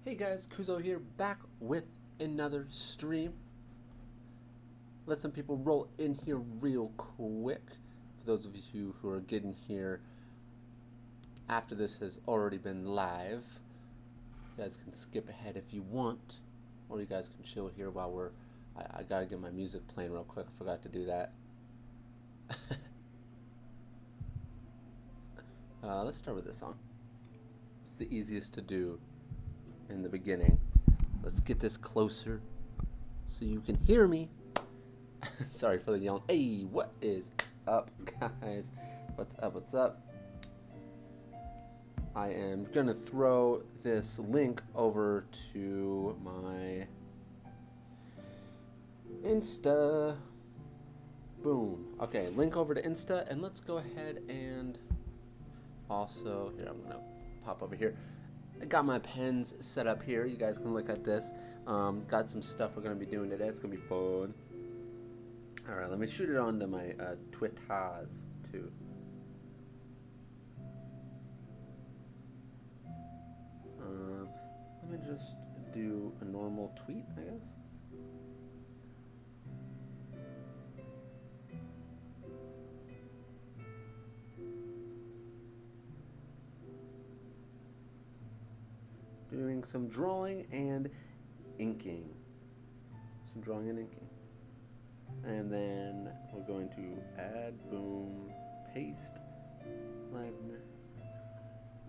Hey guys, Kuzo here, back with another stream. Let some people roll in here real quick. For those of you who are getting here after this has already been live, you guys can skip ahead if you want, or you guys can chill here while I gotta get my music playing real quick. I forgot to do that. Let's start with this song. It's the easiest to do in the beginning. Let's get this closer so you can hear me. Sorry for the yelling. Hey, what is up, guys? What's up? What's up? I am gonna throw this link over to my Insta. Boom. Okay, link over to Insta, and let's go ahead and also, here, I'm gonna pop over here. I got my pens set up here. You guys can look at this. Got some stuff we're gonna be doing today. It's gonna be fun. All right, let me shoot it onto my Twitters too. Let me just do a normal tweet, I guess. Doing some drawing and inking. Some drawing and inking. And then we're going to add, boom, paste, live,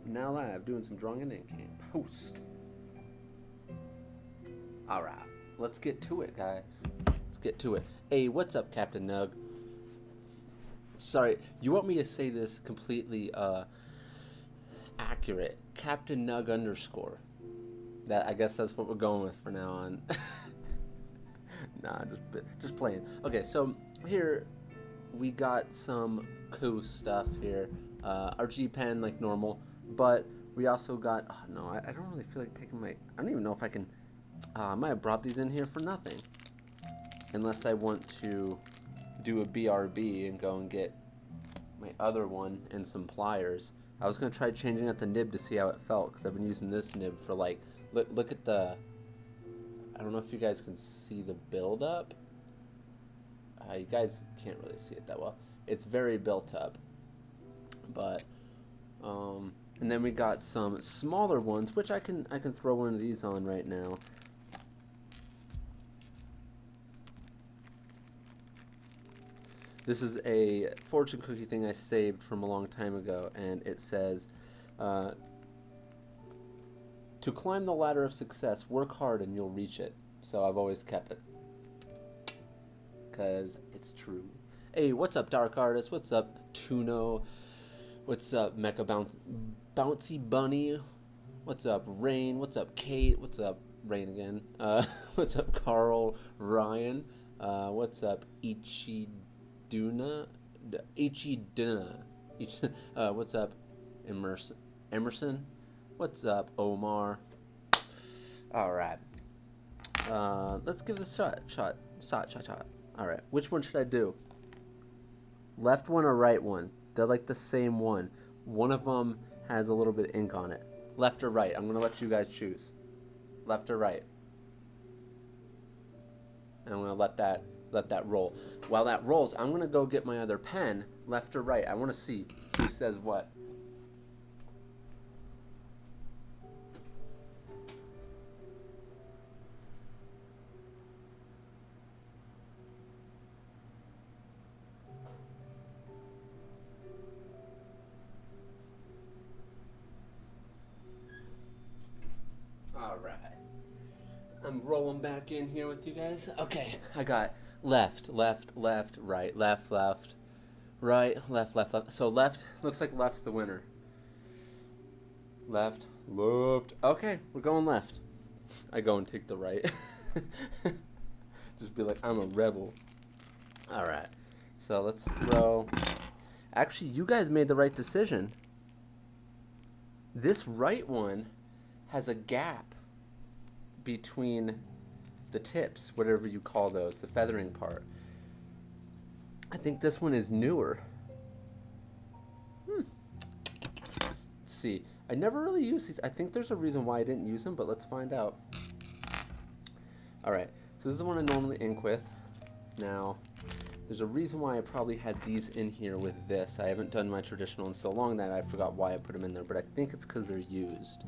now live, doing some drawing and inking, post. All right, let's get to it, guys. Let's get to it. Hey, what's up, Captain Nug? Sorry, you want me to say this completely accurate. Captain Nug _. That, I guess that's what we're going with for now on. Nah, just playing. Okay, so here we got some cool stuff here. Our G pen like normal, but we also got. Oh no, I don't really feel like taking my. I don't even know if I can. I might have brought these in here for nothing, unless I want to do a BRB and go and get my other one and some pliers. I was gonna try changing out the nib to see how it felt, because I've been using this nib for like. Look at the. I don't know if you guys can see the build up. You guys can't really see it that well. It's very built up. But and then we got some smaller ones, which I can throw one of these on right now. This is a fortune cookie thing I saved from a long time ago, and it says to climb the ladder of success, work hard and you'll reach it. So I've always kept it, because it's true. Hey, what's up, Dark Artist? What's up, Tuno? What's up, Mecha Bouncy Bunny? What's up, Rain? What's up, Kate? What's up, Rain again? What's up, Carl? Ryan? What's up, Ichiduna? What's up, Emerson? What's up, Omar? All right. Let's give this a shot. All right. Which one should I do? Left one or right one? They're like the same one. One of them has a little bit of ink on it. Left or right? I'm gonna let you guys choose. Left or right? And I'm gonna let that roll. While that rolls, I'm gonna go get my other pen. Left or right? I want to see who says what. Alright. I'm rolling back in here with you guys. Okay, I got left, right, left, right, left. So left, looks like left's the winner. Left. Okay, we're going left. I go and take the right. Just be like, I'm a rebel. Alright, so let's throw. Actually, you guys made the right decision. This right one has a gap between the tips, whatever you call those, the feathering part. I think this one is newer. Let's see. I never really use these. I think there's a reason why I didn't use them, but let's find out. All right, so this is the one I normally ink with. Now, there's a reason why I probably had these in here with this. I haven't done my traditional in so long that I forgot why I put them in there, but I think it's because they're used.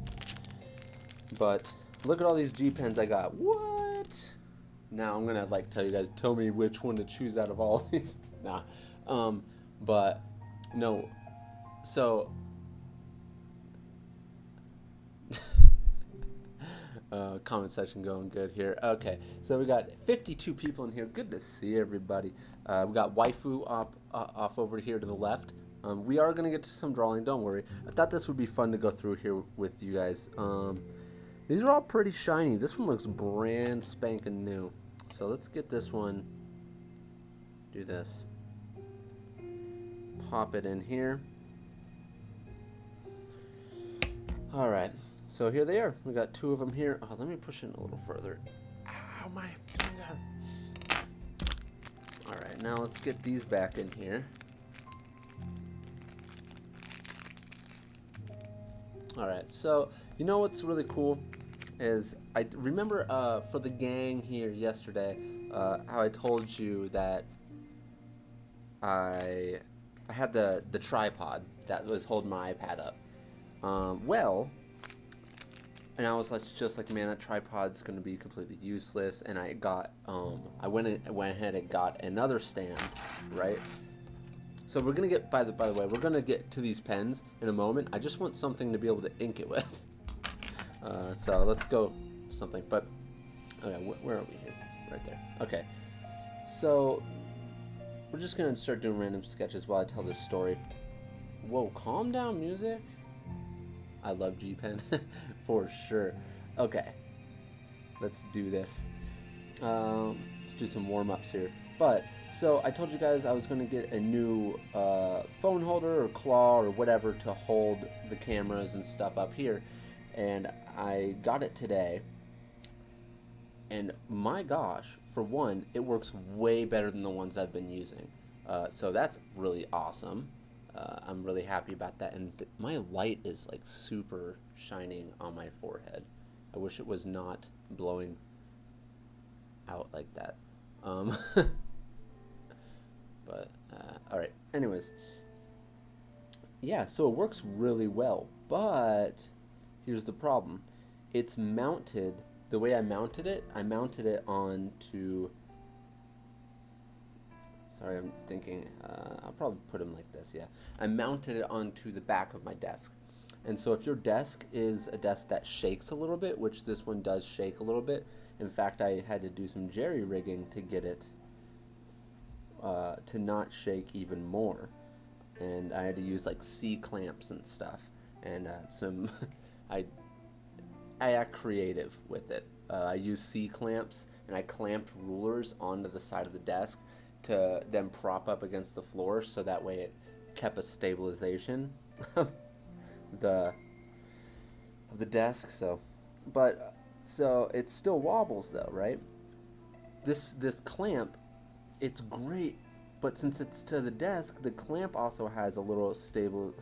But look at all these G pens I got. What? Now I'm gonna like tell you guys, tell me which one to choose out of all these. Nah, but no. So comment section going good here. Okay, so we got 52 people in here. Good to see everybody. We got waifu off over here to the left. We are gonna get to some drawing. Don't worry. I thought this would be fun to go through here with you guys. These are all pretty shiny. This one looks brand spanking new. So let's get this one. Do this. Pop it in here. All right. So here they are. We got 2 of them here. Oh, let me push in a little further. Ow, my finger. All right, now let's get these back in here. All right, so you know what's really cool is I remember for the gang here yesterday how I told you that I had the tripod that was holding my iPad up. And I was just like, man, that tripod's going to be completely useless. And I got, I went ahead and got another stand, right? So we're going to get, by the way, we're going to get to these pens in a moment. I just want something to be able to ink it with. So let's go something, but, okay, where are we here? Right there. Okay. So we're just going to start doing random sketches while I tell this story. Whoa, calm down, music. I love G-Pen, for sure. Okay, let's do this. Let's do some warm-ups here. But, so I told you guys I was going to get a new phone holder or claw or whatever to hold the cameras and stuff up here. And I got it today. And my gosh, for one, it works way better than the ones I've been using. So that's really awesome. I'm really happy about that, and my light is like super shining on my forehead. I wish it was not blowing out like that. But alright, anyways, yeah, so it works really well, but here's the problem. It's mounted, the way I mounted it onto, sorry, I'm thinking, I'll probably put them like this, yeah. I mounted it onto the back of my desk. And so if your desk is a desk that shakes a little bit, which this one does shake a little bit, in fact, I had to do some jerry rigging to get it to not shake even more. And I had to use like C-clamps and stuff. And I act creative with it. I used C-clamps, and I clamped rulers onto the side of the desk to then prop up against the floor, so that way it kept a stabilization of the desk. So it still wobbles though, right? This clamp, it's great, but since it's to the desk, the clamp also has a little stable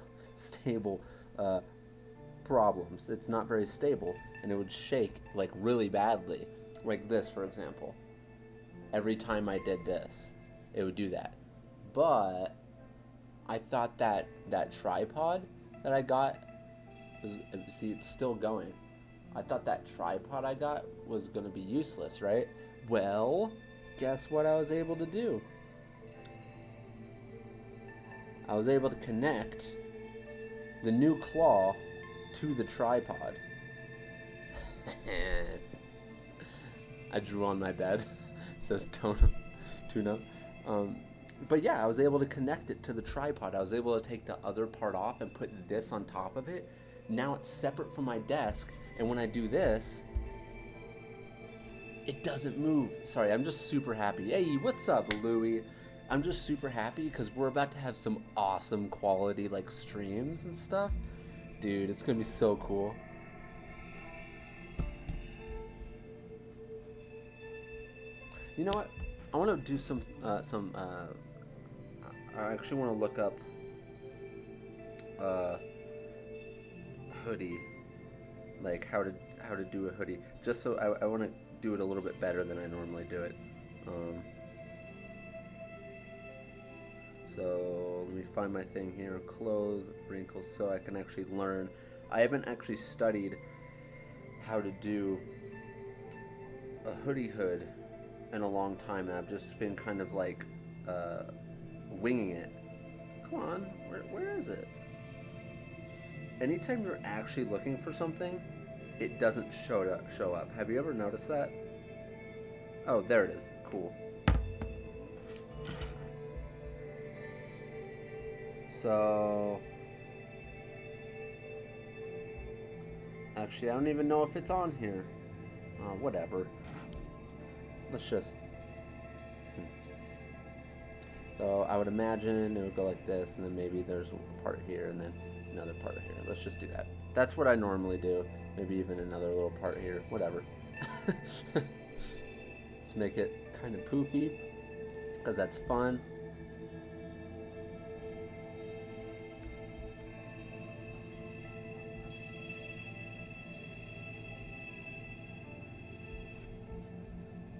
problems. It's not very stable, and it would shake like really badly, like this, for example. Every time I did this, it would do that. But I thought that tripod that I got was, see, it's still going. I thought that tripod I got was going to be useless, right? Well, guess what I was able to do? I was able to connect the new claw to the tripod. I drew on my bed. Says Tuna. But yeah, I was able to connect it to the tripod. I was able to take the other part off and put this on top of it. Now it's separate from my desk, and when I do this, it doesn't move. Sorry, I'm just super happy. Hey, what's up, Louie? I'm just super happy because we're about to have some awesome quality like streams and stuff. Dude, it's gonna be so cool. You know what? I want to do some. I actually want to look up hoodie, like how to do a hoodie, just so I want to do it a little bit better than I normally do it. So let me find my thing here, clothes, wrinkles, so I can actually learn. I haven't actually studied how to do a hoodie hood in a long time, and I've just been kind of like winging it. Come on, where is it? Anytime you're actually looking for something, it doesn't show up. Have you ever noticed that? Oh, there it is. Cool. So, actually, I don't even know if it's on here. Whatever. Let's just. So I would imagine it would go like this, and then maybe there's a part here, and then another part here. Let's just do that. That's what I normally do. Maybe even another little part here. Whatever. Let's make it kind of poofy, because that's fun.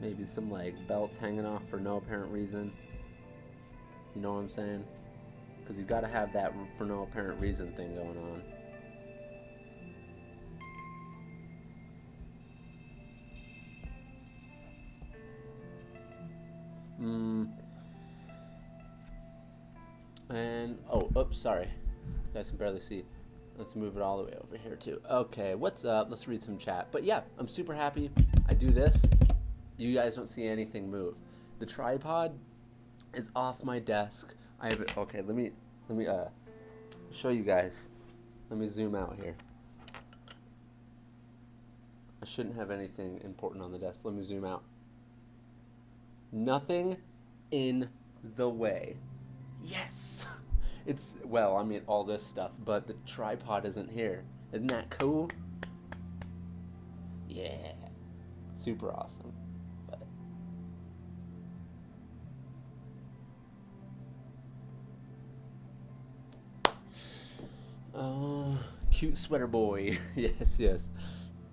Maybe some like belts hanging off for no apparent reason. You know what I'm saying? Because you've got to have that for no apparent reason thing going on. And, oops, sorry. You guys can barely see. Let's move it all the way over here too. Okay, what's up? Let's read some chat. But yeah, I'm super happy. I do this. You guys don't see anything move. The tripod is off my desk. I have it. Okay, let me show you guys. Let me zoom out here. I shouldn't have anything important on the desk. Let me zoom out. Nothing in the way. Yes. It's, well, I mean all this stuff, but the tripod isn't here. Isn't that cool? Yeah. Super awesome. Cute sweater boy. yes.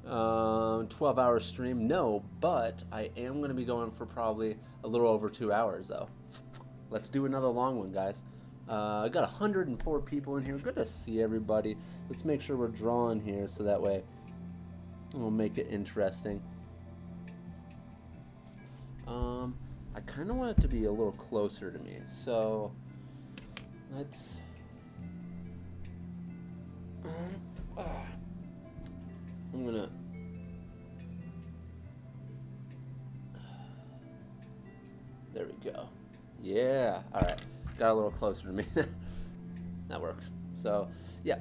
12-hour stream? No, but I am going to be going for probably a little over 2 hours, though. Let's do another long one, guys. I got 104 people in here. Good to see everybody. Let's make sure we're drawing here so that way we'll make it interesting. I kind of want it to be a little closer to me, so let's... I'm gonna... There we go. Yeah, alright. Got a little closer to me. That works. So, yeah.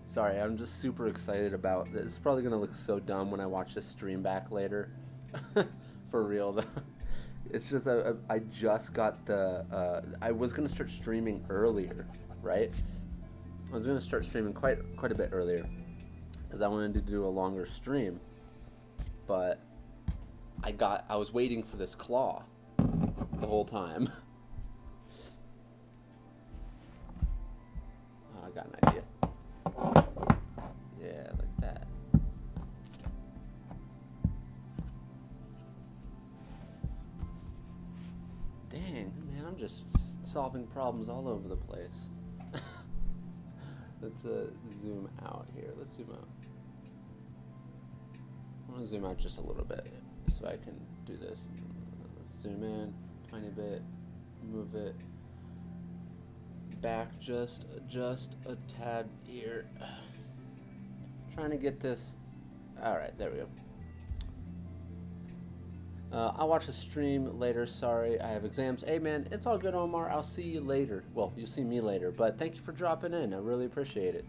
Sorry, I'm just super excited about this. It's probably gonna look so dumb when I watch this stream back later. For real, though. It's just, I just got the... I was gonna start streaming earlier, right? I was gonna start streaming quite a bit earlier because I wanted to do a longer stream, but I was waiting for this claw the whole time. Oh, I got an idea. Yeah, like that. Dang, man, I'm just solving problems all over the place. Let's zoom out here. Let's zoom out. I want to zoom out just a little bit so I can do this. Let's zoom in tiny bit, move it back just a tad here. Trying to get this. All right, there we go. I'll watch the stream later. Sorry, I have exams. Hey, man, it's all good, Omar. I'll see you later. Well, you'll see me later, but thank you for dropping in. I really appreciate it.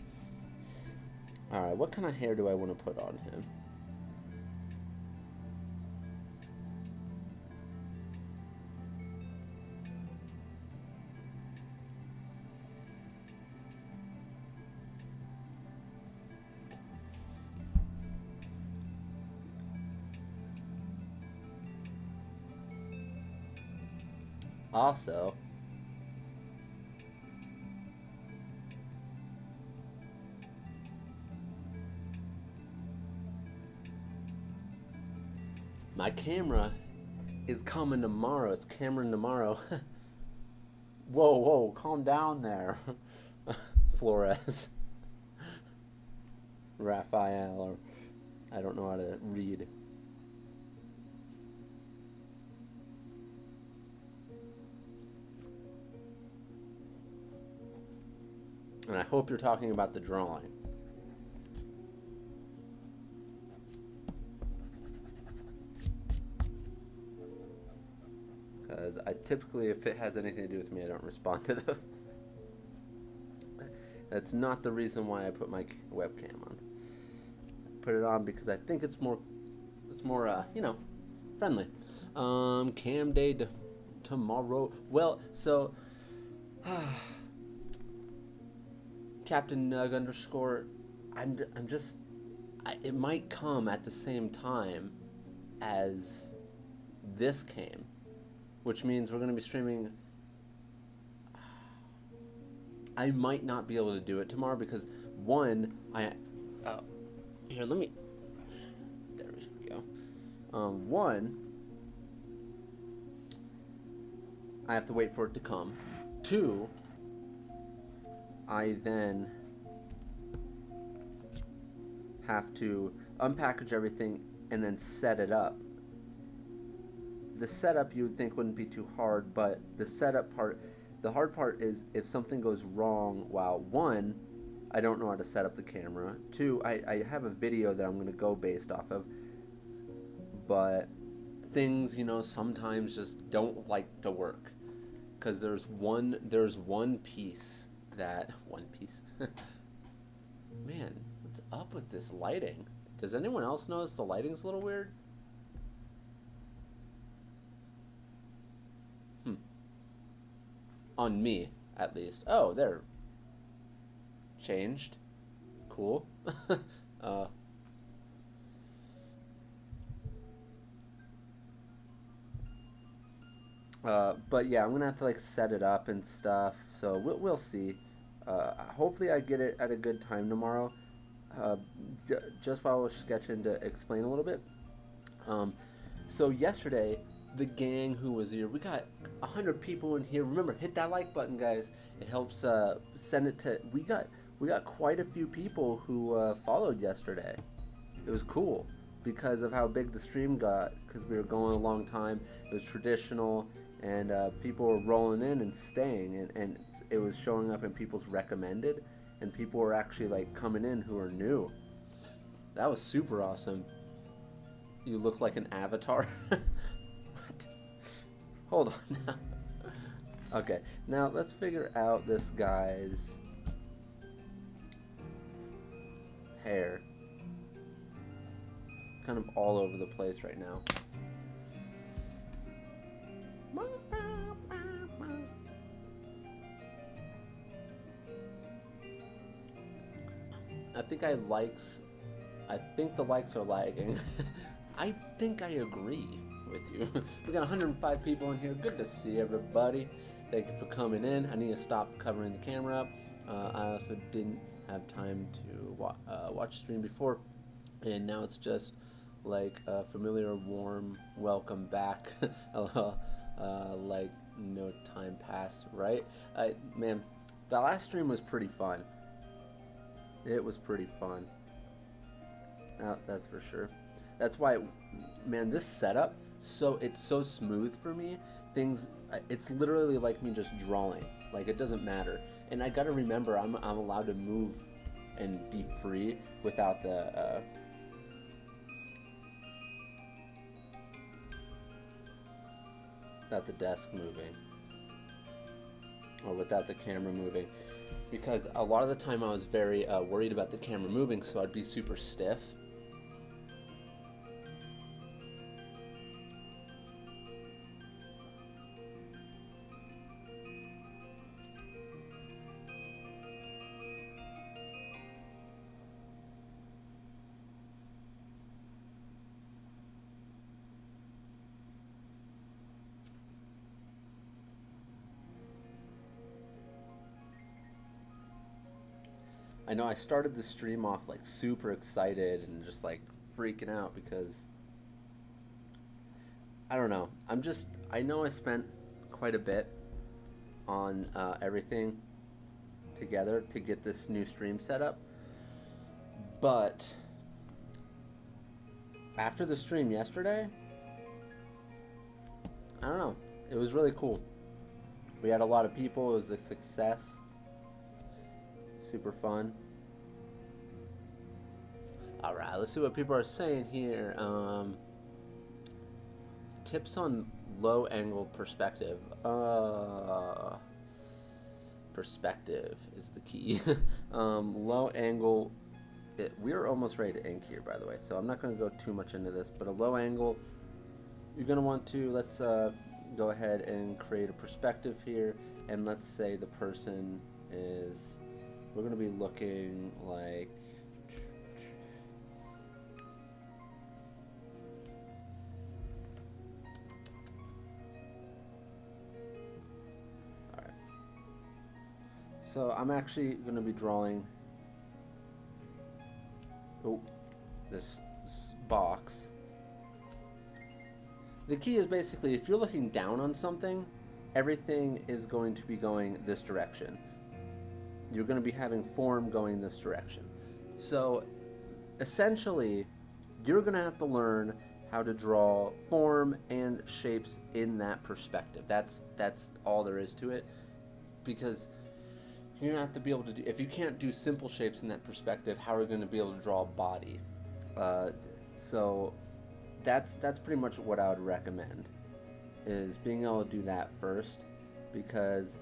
All right, what kind of hair do I want to put on him? Also, my camera is coming tomorrow. It's Cameron tomorrow. Whoa, whoa, calm down there. Flores. Raphael, or I don't know how to read. And I hope you're talking about the drawing. Because I typically, if it has anything to do with me, I don't respond to those. That's not the reason why I put my webcam on. I put it on because I think it's more, friendly. Cam day tomorrow. Well, so Captain Nug underscore. It might come at the same time as this came, which means we're going to be streaming. I might not be able to do it tomorrow because here, let me. There we go. One, I have to wait for it to come. Two, I then have to unpackage everything and then set it up. The setup you would think wouldn't be too hard, but the setup part, the hard part is if something goes wrong while one, I don't know how to set up the camera. Two, I have a video that I'm going to go based off of, but things, sometimes just don't like to work. Because there's one piece that, man, what's up with this lighting? Does anyone else notice the lighting's a little weird? On me, at least. Oh, they're changed. Cool. But yeah, I'm gonna have to set it up and stuff. So we'll see. Hopefully, I get it at a good time tomorrow. Just while I was sketching to explain a little bit. So yesterday, the gang who was here, we got 100 people in here. Remember, hit that like button, guys. It helps send it to. We got quite a few people who followed yesterday. It was cool because of how big the stream got. Because we were going a long time. It was traditional, and people were rolling in and staying, and it was showing up in people's recommended, and people were actually coming in who are new. That was super awesome. You look like an avatar. What? Hold on now. Okay, now let's figure out this guy's hair. Kind of all over the place right now. I think the likes are lagging. I think I agree with you. We got 105 people in here. Good to see everybody. Thank you for coming in. I need to stop covering the camera up. I also didn't have time to watch stream before, and now it's just a familiar, warm welcome back. Like no time passed, right? Man, the last stream was pretty fun. It was pretty fun. That's for sure. That's why, man, this setup, it's so smooth for me. It's literally like me just drawing. It doesn't matter. And I gotta remember, I'm allowed to move and be free without the desk moving, or without the camera moving, because a lot of the time I was very worried about the camera moving, so I'd be super stiff. I know I started the stream off super excited and just freaking out because I don't know. I know I spent quite a bit on everything together to get this new stream set up. But after the stream yesterday, I don't know. It was really cool. We had a lot of people. It was a success. Super fun. All right, let's see what people are saying here. Tips on low angle perspective. Perspective is the key. Low angle. We're almost ready to ink here, by the way, so I'm not going to go too much into this, but a low angle, you're going to want to, let's go ahead and create a perspective here, and let's say the person is, we're going to be looking like, alright, so I'm actually going to be drawing this box. The key is basically if you're looking down on something, everything is going to be going this direction. You're going to be having form going this direction. So essentially, you're going to have to learn how to draw form and shapes in that perspective. That's all there is to it, because you're going to have to be able to do, if you can't do simple shapes in that perspective, how are you going to be able to draw a body? So that's pretty much what I would recommend, is being able to do that first, because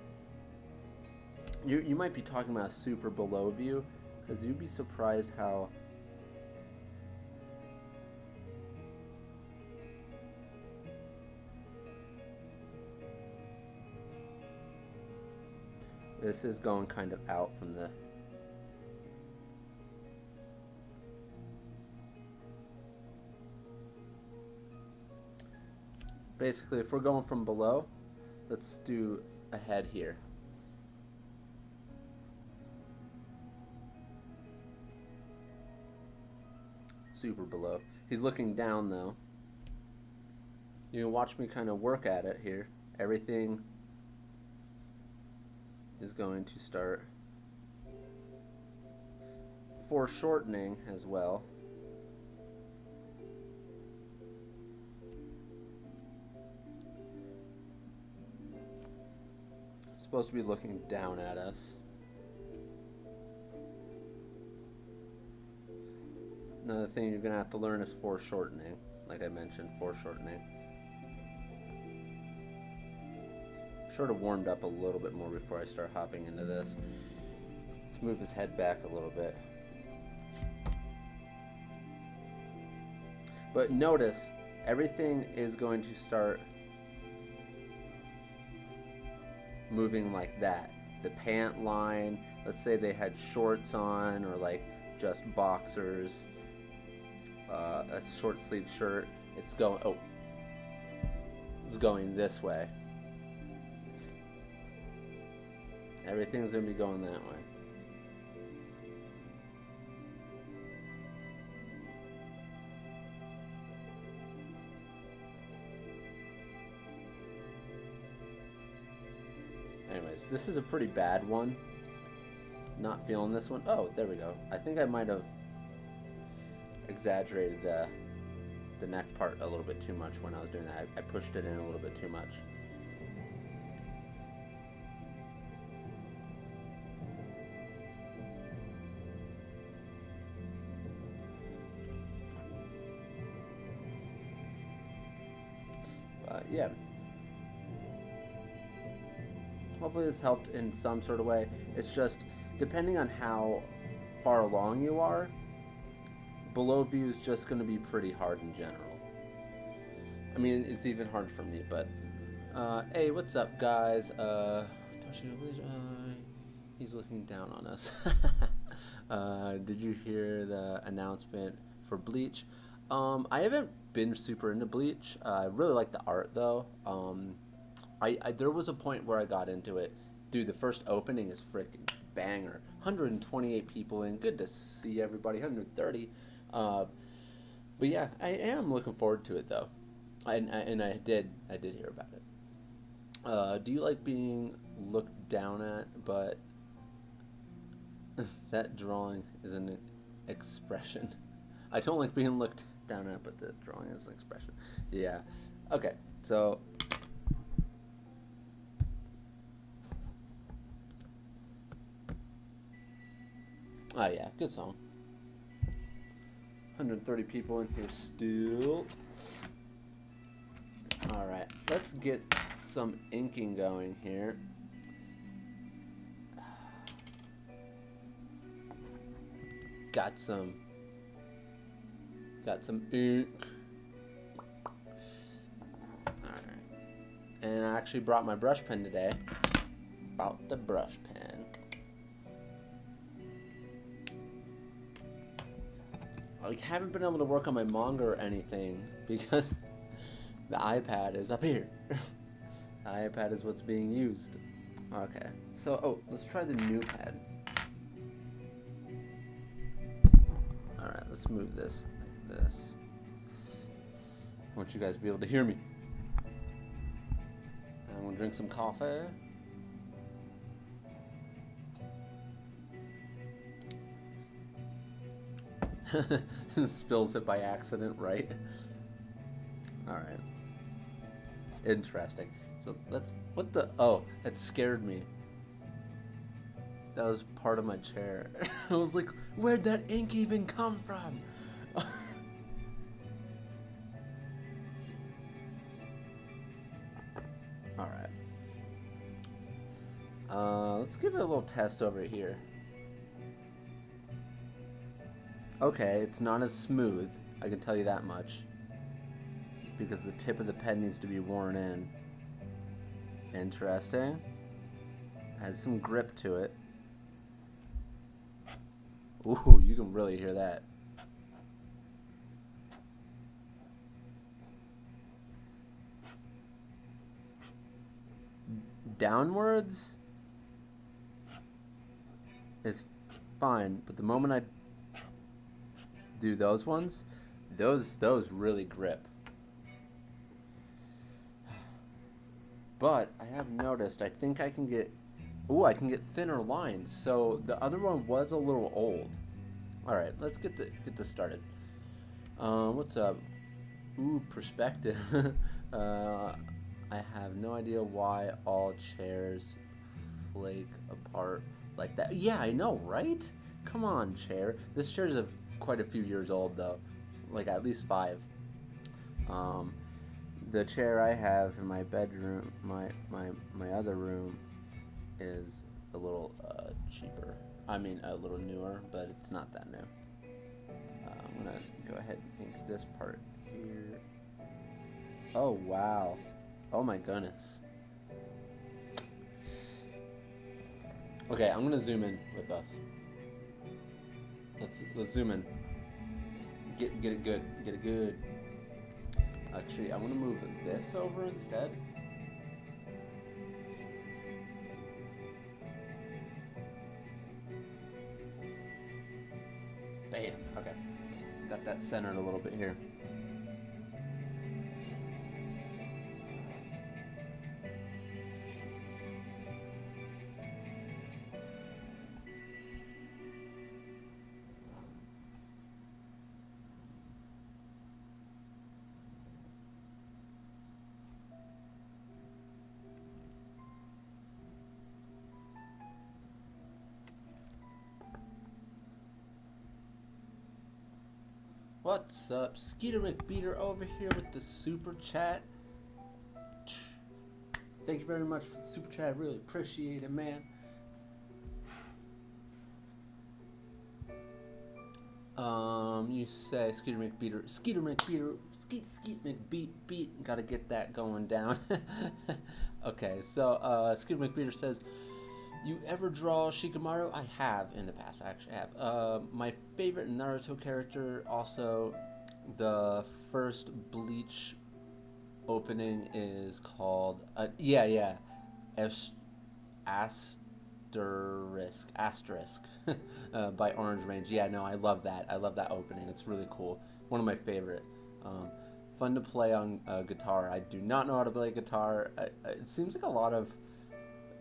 you might be talking about a super below view, because you'd be surprised how this is going kind of out from the, basically if we're going from below, let's do a head here. Super below. He's looking down though. You can watch me kind of work at it here. Everything is going to start foreshortening as well. It's supposed to be looking down at us. Another thing you're going to have to learn is foreshortening. Like I mentioned, foreshortening. Sort of warmed up a little bit more before I start hopping into this. Let's move his head back a little bit. But notice, everything is going to start moving like that. The pant line, let's say they had shorts on, or like just boxers, a short sleeve shirt, it's going, oh, it's going this way. Everything's going to be going that way. Anyways, this is a pretty bad one. Not feeling this one. Oh, there we go. I think I might have exaggerated the neck part a little bit too much when I was doing that. I pushed it in a little bit too much. Yeah. Hopefully this helped in some sort of way. It's just, depending on how far along you are, below view is just going to be pretty hard in general. I mean, it's even hard for me, but... hey, what's up, guys? He's looking down on us. Did you hear the announcement for Bleach? I haven't been super into Bleach. I really like the art, though. There was a point where I got into it. Dude, the first opening is freaking banger. 128 people in. Good to see everybody. 130. But yeah, I am looking forward to it, though. And I did hear about it. Do you like being looked down at? But that drawing is an expression. I don't like being looked down at, but the drawing is an expression. Yeah. Okay. So. Oh yeah, good song. 130 people in here still. All right, let's get some inking going here. Got some ink. All right, and I actually brought my brush pen today. Brought the brush pen. I haven't been able to work on my manga or anything because the iPad is up here. The iPad is what's being used. Okay, so, let's try the new pad. Alright, let's move this like this. I want you guys to be able to hear me. I'm gonna drink some coffee. Spills it by accident, right? Alright. Interesting. So what the, that scared me. That was part of my chair. I was like, where'd that ink even come from? Alright. Let's give it a little test over here. Okay, it's not as smooth, I can tell you that much. Because the tip of the pen needs to be worn in. Interesting. Has some grip to it. Ooh, you can really hear that. Downwards is fine, but the moment I do those ones, those really grip. But I have noticed, I think I can get thinner lines. So the other one was a little old. All right, let's get this started. What's up? Ooh, perspective. I have no idea why all chairs flake apart like that. Yeah, I know, right? Come on, chair. This chair's quite a few years old though, like at least 5. The chair I have in my bedroom, my other room, is a little cheaper. I mean, a little newer, but it's not that new. I'm gonna go ahead and ink this part here. Oh wow! Oh my goodness. Okay, I'm gonna zoom in with us. Let's zoom in. Get it good. Get it good. Actually, I'm gonna move this over instead. Bam. Okay. Got that centered a little bit here. What's up? Skeeter McBeater over here with the super chat. Thank you very much for the super chat. I really appreciate it, man. You say Skeeter McBeater, Skeet McBeat. Gotta get that going down. Okay, so Skeeter McBeater says, you ever draw Shikamaru? I have in the past. I actually have. My favorite Naruto character, also the first Bleach opening is called Asterisk by Orange Range. Yeah, no, I love that. I love that opening. It's really cool. One of my favorite. Fun to play on guitar. I do not know how to play guitar. It seems like a lot of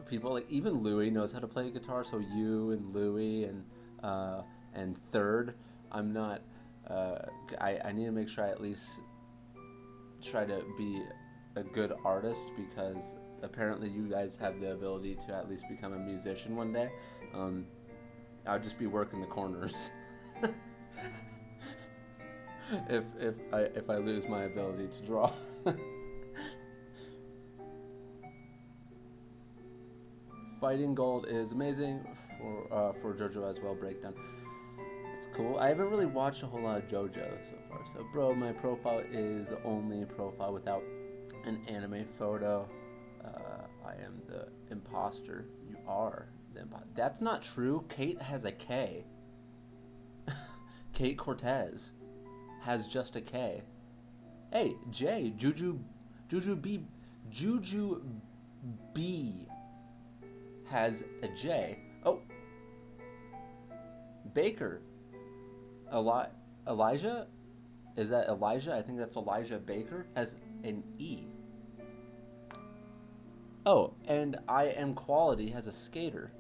people, like even Louis knows how to play guitar. So you and Louis and Third, I'm not. I need to make sure I at least try to be a good artist, because apparently you guys have the ability to at least become a musician one day. I'll just be working the corners if I lose my ability to draw. Fighting Gold is amazing for JoJo as well. Breakdown. It's cool. I haven't really watched a whole lot of JoJo so far. So, bro, my profile is the only profile without an anime photo. I am the imposter. You are the imposter. That's not true. Kate has a K. Kate Cortez has just a K. Hey, Jay, Juju B has a J. Oh, Baker. Elijah? Is that Elijah? I think that's Elijah Baker. Has an E. Oh, and I Am Quality has a skater.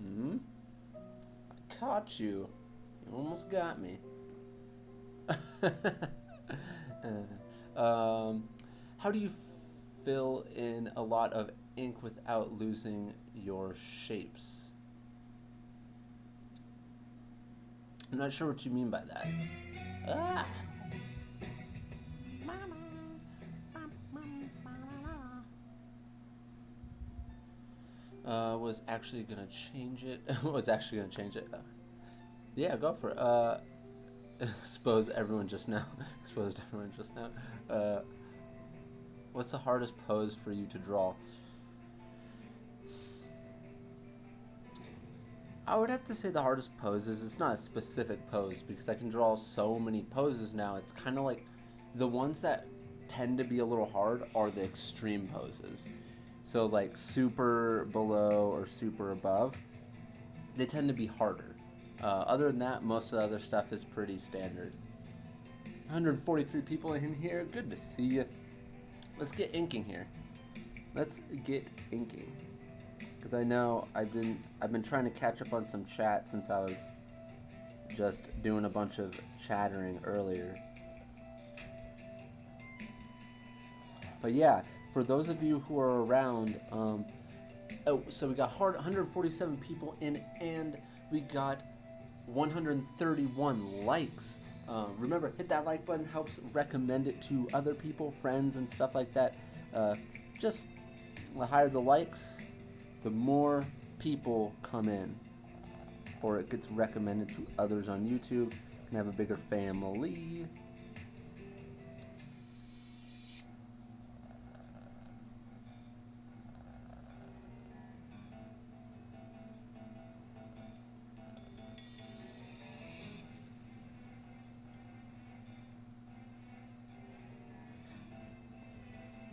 I caught you. You almost got me. How do you fill in a lot of ink without losing your shapes? I'm not sure what you mean by that. Ah! Was actually gonna change it. Yeah, go for it. Exposed everyone just now. What's the hardest pose for you to draw? I would have to say the hardest pose is, it's not a specific pose, because I can draw so many poses now. It's kind of like the ones that tend to be a little hard are the extreme poses. So like super below or super above, they tend to be harder. Other than that, most of the other stuff is pretty standard. 143 people in here. Good to see you. Let's get inking here. Because I know I've been trying to catch up on some chat since I was just doing a bunch of chattering earlier. But yeah, for those of you who are around, so we got 147 people in, and we got 131 likes. Remember, hit that like button, helps recommend it to other people, friends, and stuff like that. Just the higher the likes, the more people come in, or it gets recommended to others on YouTube, and have a bigger family.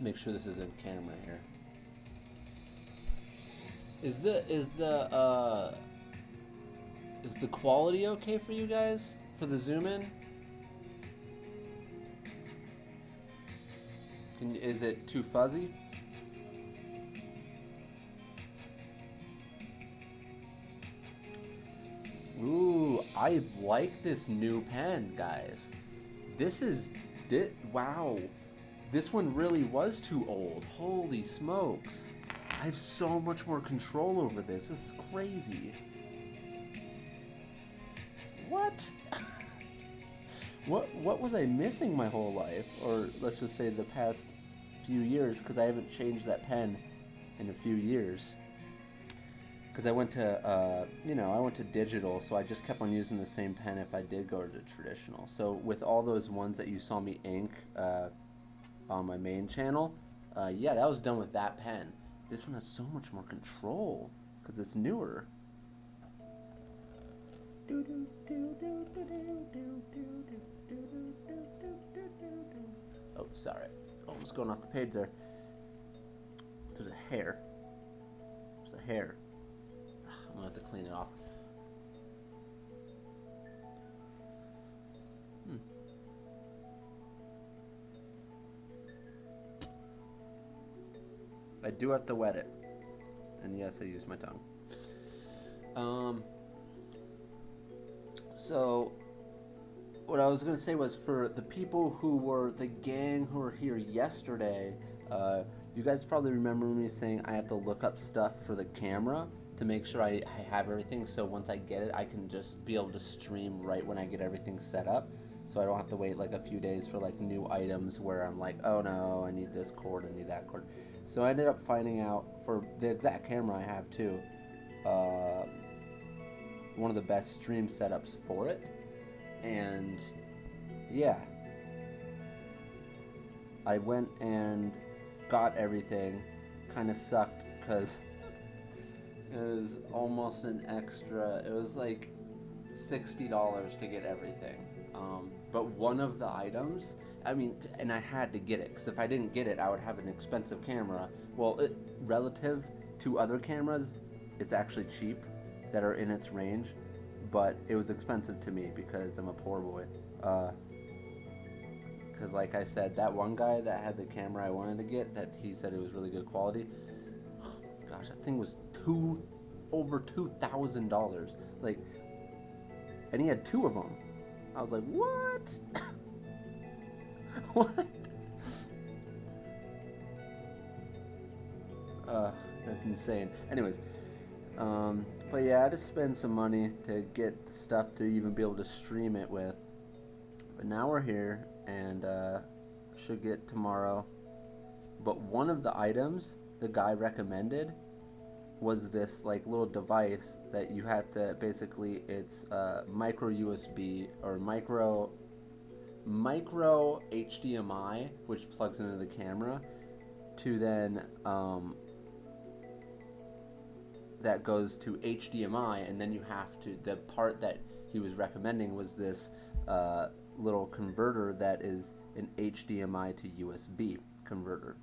Make sure this is in camera here. Is the quality okay for you guys for the zoom in? Is it too fuzzy? Ooh, I like this new pen, guys. Wow. This one really was too old. Holy smokes. I have so much more control over this. This is crazy. What? What was I missing my whole life? Or let's just say the past few years, because I haven't changed that pen in a few years. Because I went to digital, so I just kept on using the same pen if I did go to traditional. So with all those ones that you saw me ink on my main channel, yeah, that was done with that pen. This one has so much more control because it's newer. Oh, sorry. Almost going off the page there. There's a hair. There's a hair. I'm gonna have to clean it off. I do have to wet it. And yes, I use my tongue. So what I was going to say was, for the people who were the gang who were here yesterday, you guys probably remember me saying I have to look up stuff for the camera to make sure I have everything, so once I get it, I can just be able to stream right when I get everything set up, so I don't have to wait like a few days for like new items where I'm like, oh no, I need this cord, I need that cord. So I ended up finding out, for the exact camera I have too, one of the best stream setups for it. And yeah, I went and got everything. Kind of sucked because it was almost an extra, it was like $60 to get everything. But one of the items, I mean, and I had to get it, because if I didn't get it, I would have an expensive camera. Well, relative to other cameras, it's actually cheap that are in its range, but it was expensive to me because I'm a poor boy. Because like I said, that one guy that had the camera I wanted to get, that he said it was really good quality, gosh, that thing was over $2,000. Like, and he had two of them. I was like, what? What? That's insane. Anyways, but yeah, I had to spend some money to get stuff to even be able to stream it with. But now we're here, and should get tomorrow. But one of the items the guy recommended was this like little device that you have to, basically it's micro USB or micro HDMI, which plugs into the camera, to then that goes to HDMI, and then you have to, the part that he was recommending was this little converter that is an HDMI to USB converter.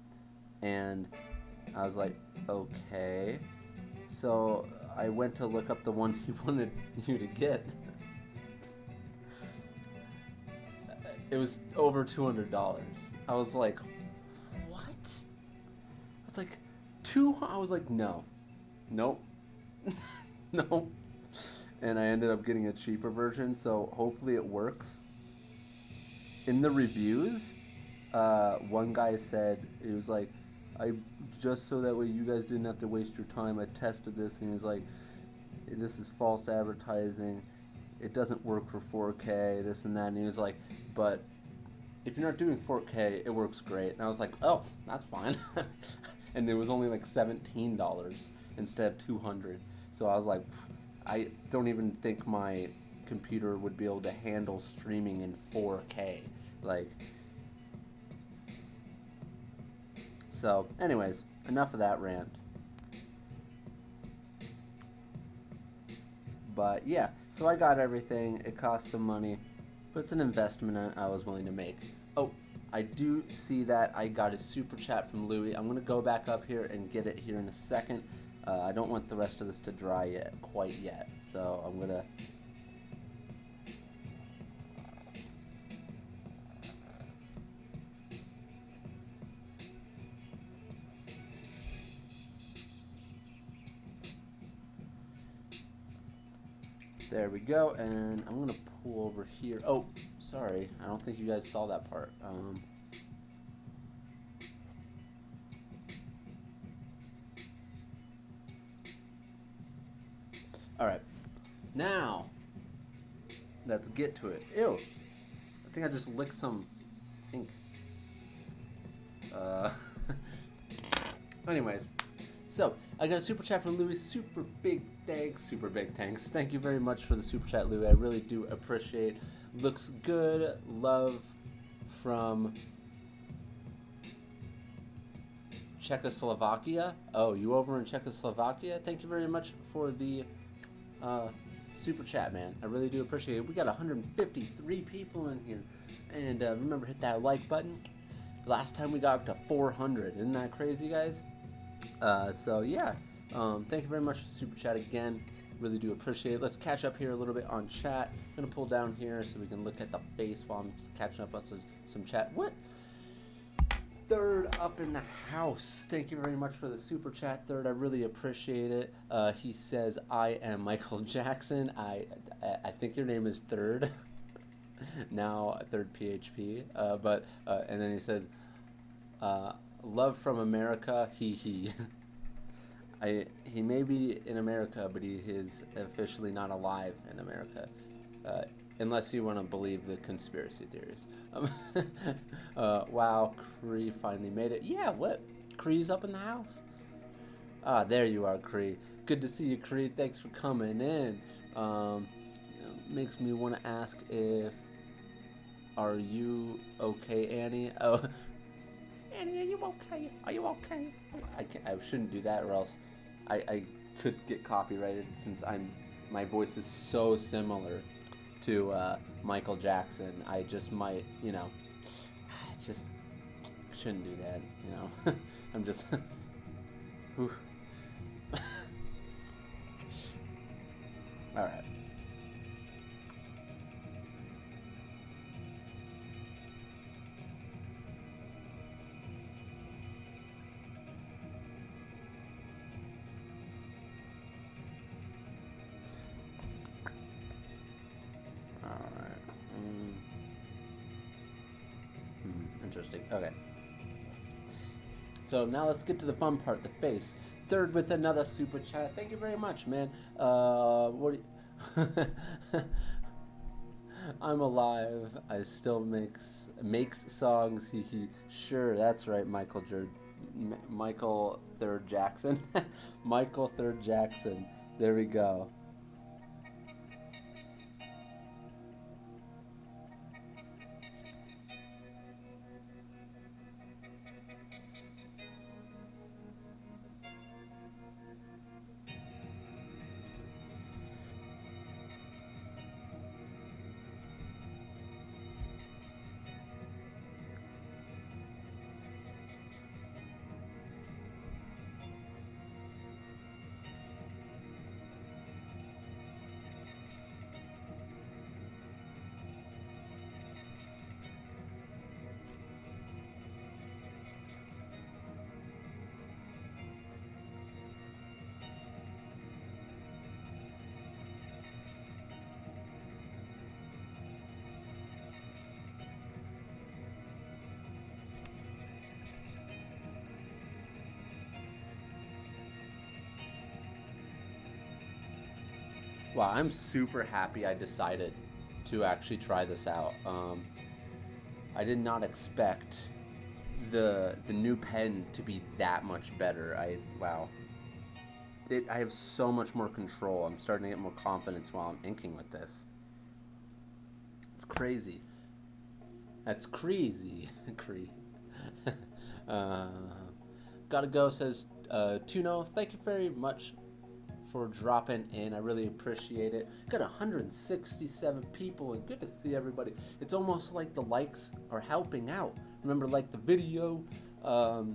And I was like, okay. So I went to look up the one he wanted you to get. It was over $200. I was like, what? It's like I was like, no, nope, no. And I ended up getting a cheaper version, so hopefully it works. In the reviews, one guy said, he was like, I just so that way you guys didn't have to waste your time, I tested this, and he was like, this is false advertising, it doesn't work for 4K, this and that. And he was like, but if you're not doing 4K, it works great. And I was like, oh, that's fine. And it was only like $17 instead of $200. So I was like, I don't even think my computer would be able to handle streaming in 4K. Like, so anyways, enough of that rant. But yeah, so I got everything. It cost some money, but it's an investment I was willing to make. Oh, I do see that I got a super chat from Louie. I'm going to go back up here and get it here in a second. I don't want the rest of this to dry quite yet, so I'm going to... There we go, and I'm going to pull over here. Oh, sorry, I don't think you guys saw that part. Alright, now, let's get to it. Ew, I think I just licked some ink. Anyways, so, I got a super chat from Louis. Super big thanks. Thank you very much for the super chat, Louis. I really do appreciate. Looks good. Love from Czechoslovakia. Oh, you over in Czechoslovakia? Thank you very much for the super chat, man. I really do appreciate it. We got 153 people in here. And remember, hit that like button. Last time we got up to 400. Isn't that crazy, guys? So yeah, thank you very much for the super chat again. Really do appreciate it. Let's catch up here a little bit on chat. I'm gonna pull down here so we can look at the face while I'm catching up on some chat. What? Third up in the house. Thank you very much for the super chat, Third. I really appreciate it. He says, "I am Michael Jackson." I think your name is Third. Now Third PHP. And then he says, "Love from America. He." He may be in America, but he is officially not alive in America. Unless you want to believe the conspiracy theories. Wow, Cree finally made it. Yeah, what? Cree's up in the house? Ah, there you are, Cree. Good to see you, Cree. Thanks for coming in. Makes me want to ask if... Are you okay, Annie? Oh, Annie, are you okay? Are you okay? I shouldn't do that, or else I could get copyrighted since my voice is so similar to Michael Jackson. I just might, I just shouldn't do that, I'm just... All right. Interesting. Okay. So now let's get to the fun part, the face. Third with another super chat. Thank you very much, man. What do you... I'm alive. I still makes songs. He. Sure, that's right, Michael Third Jackson. Michael Third Jackson. There we go. Wow, I'm super happy I decided to actually try this out. I did not expect the new pen to be that much better. Wow. I have so much more control. I'm starting to get more confidence while I'm inking with this. It's crazy. That's crazy. Gotta go, says Tuno. Thank you very much for dropping in. I really appreciate it. Got 167 people, and good to see everybody. It's almost like the likes are helping out. Remember, like the video. I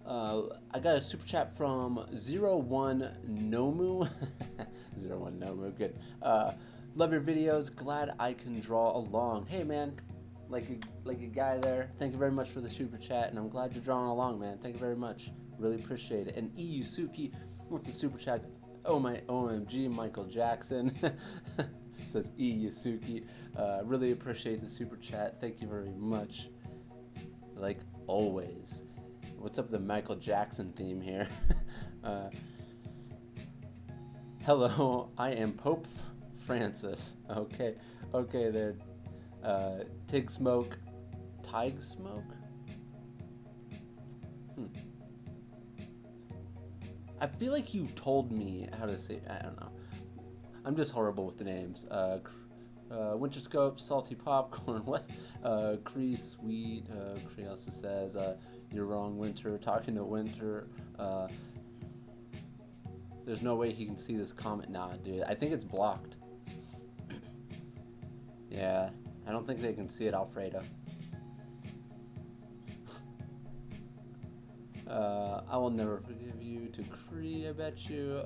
got a super chat from 01 Nomu. 01 Nomu, good. Love your videos. Glad I can draw along. Hey man, like a guy there. Thank you very much for the super chat, and I'm glad you're drawing along, man. Thank you very much. Really appreciate it. And Yusuki with the super chat. Oh my OMG, Michael Jackson. Says Yusuki. Really appreciate the super chat. Thank you very much. Like always. What's up with the Michael Jackson theme here? Hello, I am Pope Francis. Okay there. Tig Smoke. I feel like you've told me how to say. I don't know. I'm just horrible with the names. Winter Scope, Salty Popcorn. What? Cree Sweet. Cree also says, "You're wrong, Winter." Talking to Winter. There's no way he can see this comment. Nah, dude. I think it's blocked. Yeah, I don't think they can see it, Alfredo. I will never forgive you. To Cree, I bet you.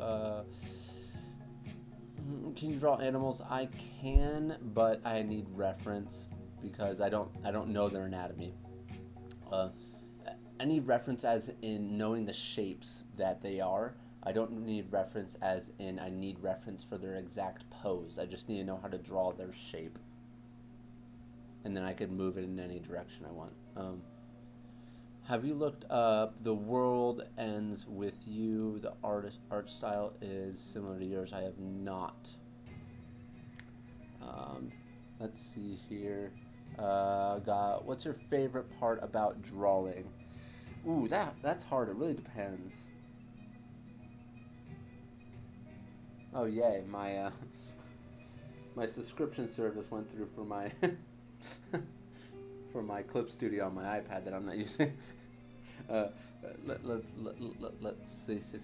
Can you draw animals? I can, but I need reference because I don't know their anatomy. I need reference as in knowing the shapes that they are. I don't need reference as in I need reference for their exact pose. I just need to know how to draw their shape. And then I can move it in any direction I want. Have you looked up The World Ends With You? The art style is similar to yours. I have not. Let's see here. What's your favorite part about drawing? Ooh, that's hard. It really depends. Oh yay, my my subscription service went through for my for my clip studio on my iPad that I'm not using. Let's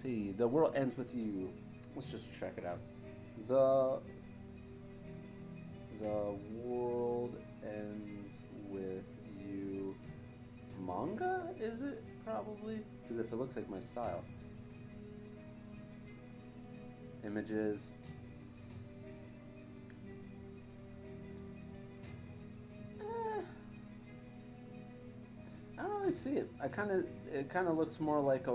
see. The World Ends With You. Let's just check it out. The World Ends With You. Manga, is it? Probably? Because if it looks like my style. Images. I don't really see it. It kind of looks more like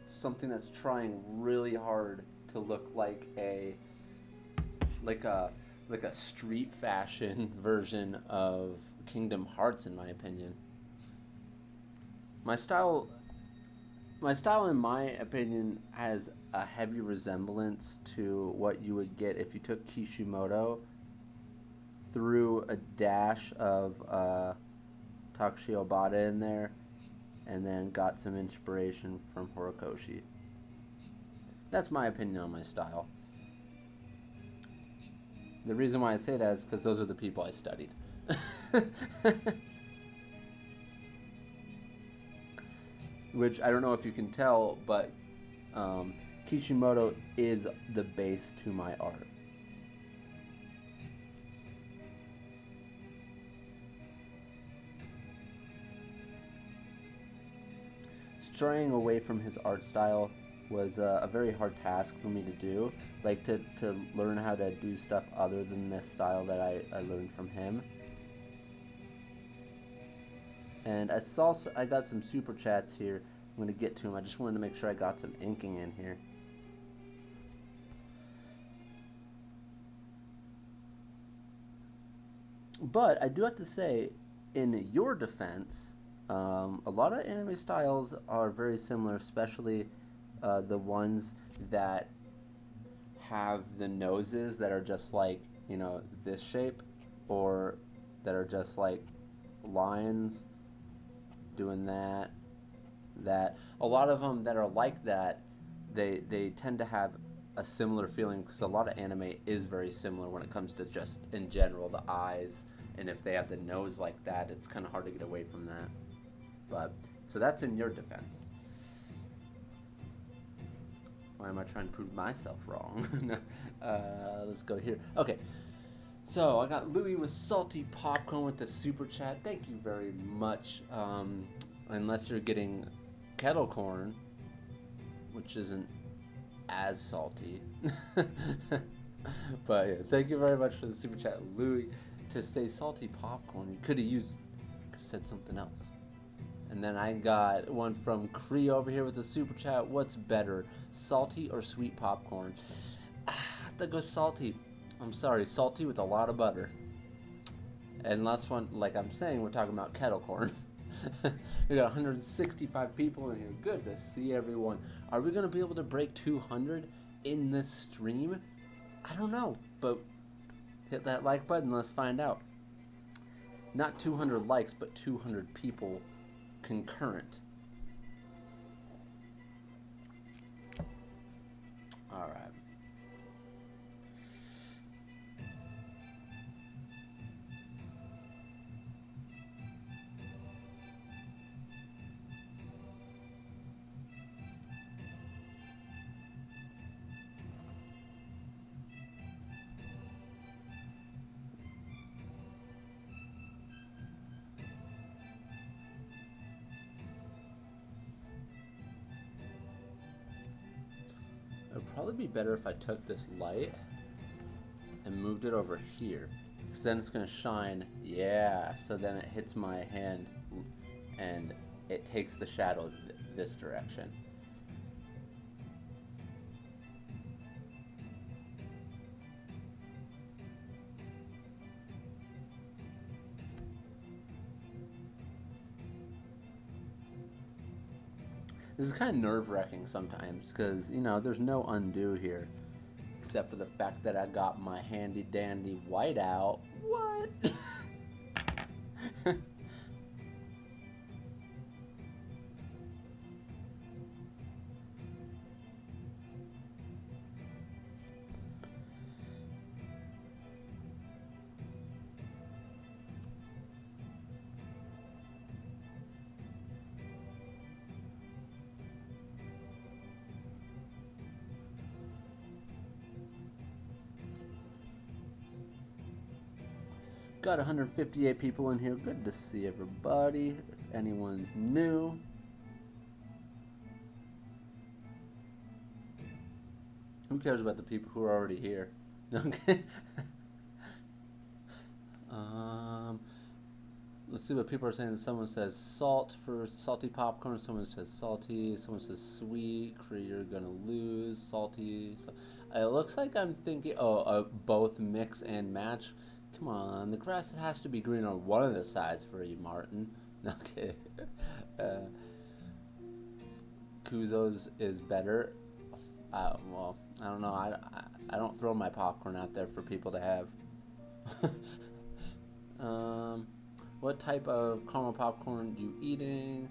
something that's trying really hard to look like a street fashion version of Kingdom Hearts, in my opinion. My style, in my opinion, has a heavy resemblance to what you would get if you took Kishimoto, threw a dash of Takashi Obata in there, and then got some inspiration from Horikoshi. That's my opinion on my style. The reason why I say that is because those are the people I studied. Which I don't know if you can tell, but Kishimoto is the base to my art. Straying away from his art style was a very hard task for me to do, like to learn how to do stuff other than the style that I learned from him. And I got some super chats here. I'm going to get to them. I just wanted to make sure I got some inking in here. But I do have to say, in your defense, a lot of anime styles are very similar, especially the ones that have the noses that are just like, this shape, or that are just like lines doing that. A lot of them that are like that, they tend to have a similar feeling, because a lot of anime is very similar when it comes to just in general the eyes, and if they have the nose like that, it's kind of hard to get away from that. But so that's in your defense. Why am I trying to prove myself wrong? Let's go here. Okay, so I got Louis with salty popcorn with the super chat. Thank you very much. Unless you're getting kettle corn, which isn't as salty. But yeah, thank you very much for the super chat, Louis. To say salty popcorn, you could have said something else. And then I got one from Cree over here with the super chat. What's better, salty or sweet popcorn? I have to go salty. I'm sorry, salty with a lot of butter. And last one, like I'm saying, we're talking about kettle corn. We got 165 people in here. Good to see everyone. Are we going to be able to break 200 in this stream? I don't know, but hit that like button. Let's find out. Not 200 likes, but 200 people concurrent. All right. It would probably be better if I took this light and moved it over here, because then it's going to shine. Yeah, so then it hits my hand and it takes the shadow this direction. This is kind of nerve-wracking sometimes because, you know, there's no undo here. Except for the fact that I got my handy-dandy whiteout. What? Got 158 people in here. Good to see everybody. If anyone's new. Who cares about the people who are already here? Okay. Let's see what people are saying. Someone says salt for salty popcorn. Someone says salty. Someone says sweet. You're gonna lose. Salty. It looks like I'm thinking. Both mix and match. Come on, the grass has to be green on one of the sides for you, Martin. Okay. Kuzo's is better. Well, I don't know. I don't throw my popcorn out there for people to have. What type of caramel popcorn you eating?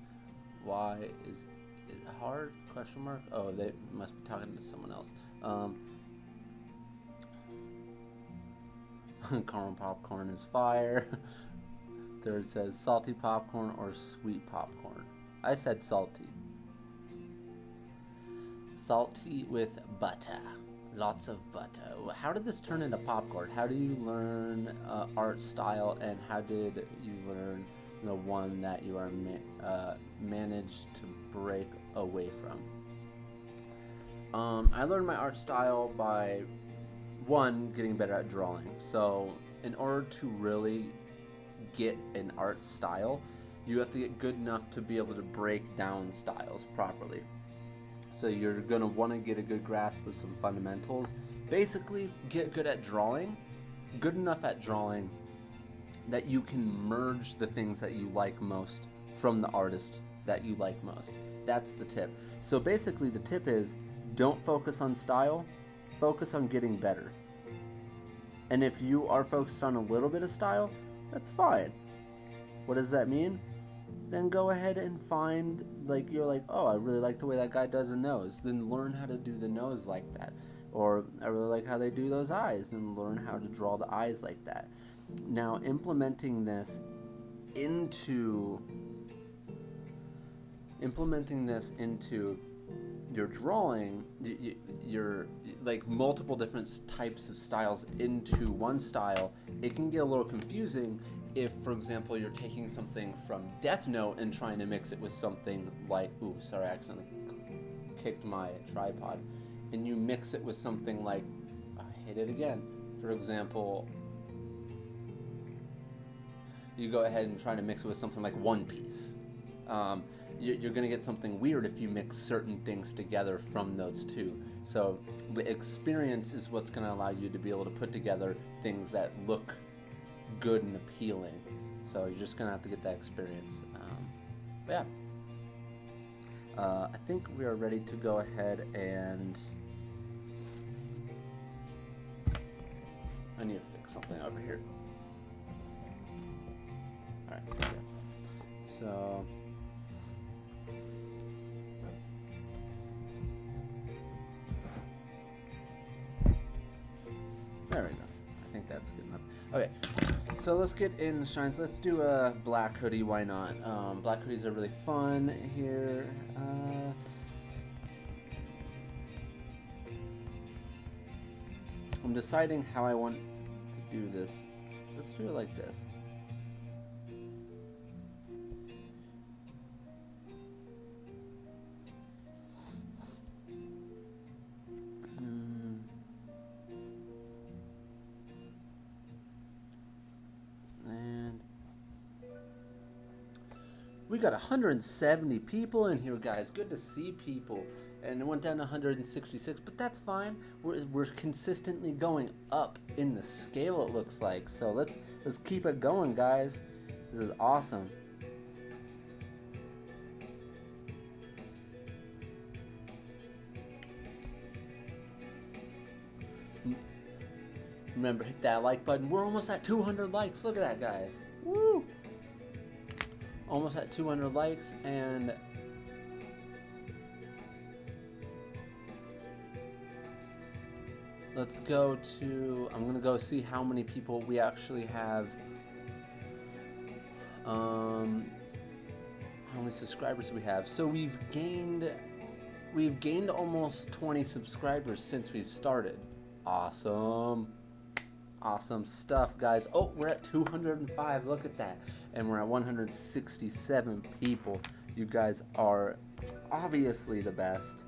Why is it hard? Question mark. Oh, they must be talking to someone else. Caramel popcorn is fire. Third says salty popcorn or sweet popcorn. I said salty. Salty with butter. Lots of butter. How did this turn into popcorn? How do you learn art style, and how did you learn the one that you are managed to break away from? I learned my art style by getting better at drawing. So in order to really get an art style, you have to get good enough to be able to break down styles properly. So you're going to want to get a good grasp of some fundamentals. Basically, get good at drawing, good enough at drawing that you can merge the things that you like most from the artist that you like most. That's the tip. So basically the tip is don't focus on style, focus on getting better. And if you are focused on a little bit of style, that's fine. What does that mean? Then go ahead and find, you're like, oh, I really like the way that guy does a nose. Then learn how to do the nose like that. Or I really like how they do those eyes. Then learn how to draw the eyes like that. Now, implementing this into your drawing, your like multiple different types of styles into one style, it can get a little confusing if, for example, you're taking something from Death Note and trying to mix it with something like, ooh, sorry, I accidentally kicked my tripod, and you mix it with something like, I hit it again, for example, you go ahead and try to mix it with something like One Piece. You're going to get something weird if you mix certain things together from those two. So the experience is what's going to allow you to be able to put together things that look good and appealing. So you're just going to have to get that experience. But yeah. I think we are ready to go ahead and... I need to fix something over here. Alright, there we go. So... there we go. I think that's good enough. Okay, so let's get in the shines. Let's do a black hoodie. Why not? Black hoodies are really fun here. I'm deciding how I want to do this. Let's do it like this. We got 170 people in here, guys. Good to see people. And it went down to 166, but that's fine. We're consistently going up in the scale, it looks like. So let's keep it going, guys. This is awesome. Remember, hit that like button. We're almost at 200 likes. Look at that, guys. Woo! Almost at 200 likes, and let's go to, I'm gonna go see how many people we actually have, how many subscribers we have. So we've gained almost 20 subscribers since we've started. Awesome stuff, guys. Oh, we're at 205. Look at that. And we're at 167 people. You guys are obviously the best.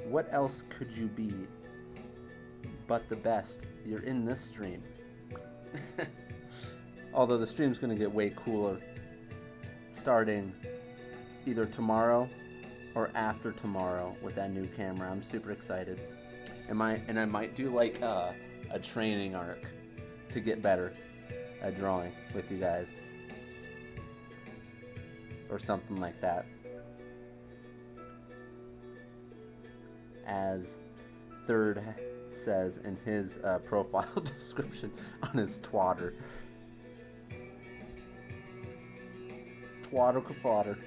What else could you be but the best? You're in this stream. Although the stream's going to get way cooler starting either tomorrow or after tomorrow with that new camera. I'm super excited. And I might do like a training arc to get better at drawing with you guys. Or something like that. As Third says in his profile description on his twatter. Twatter ka-fodder.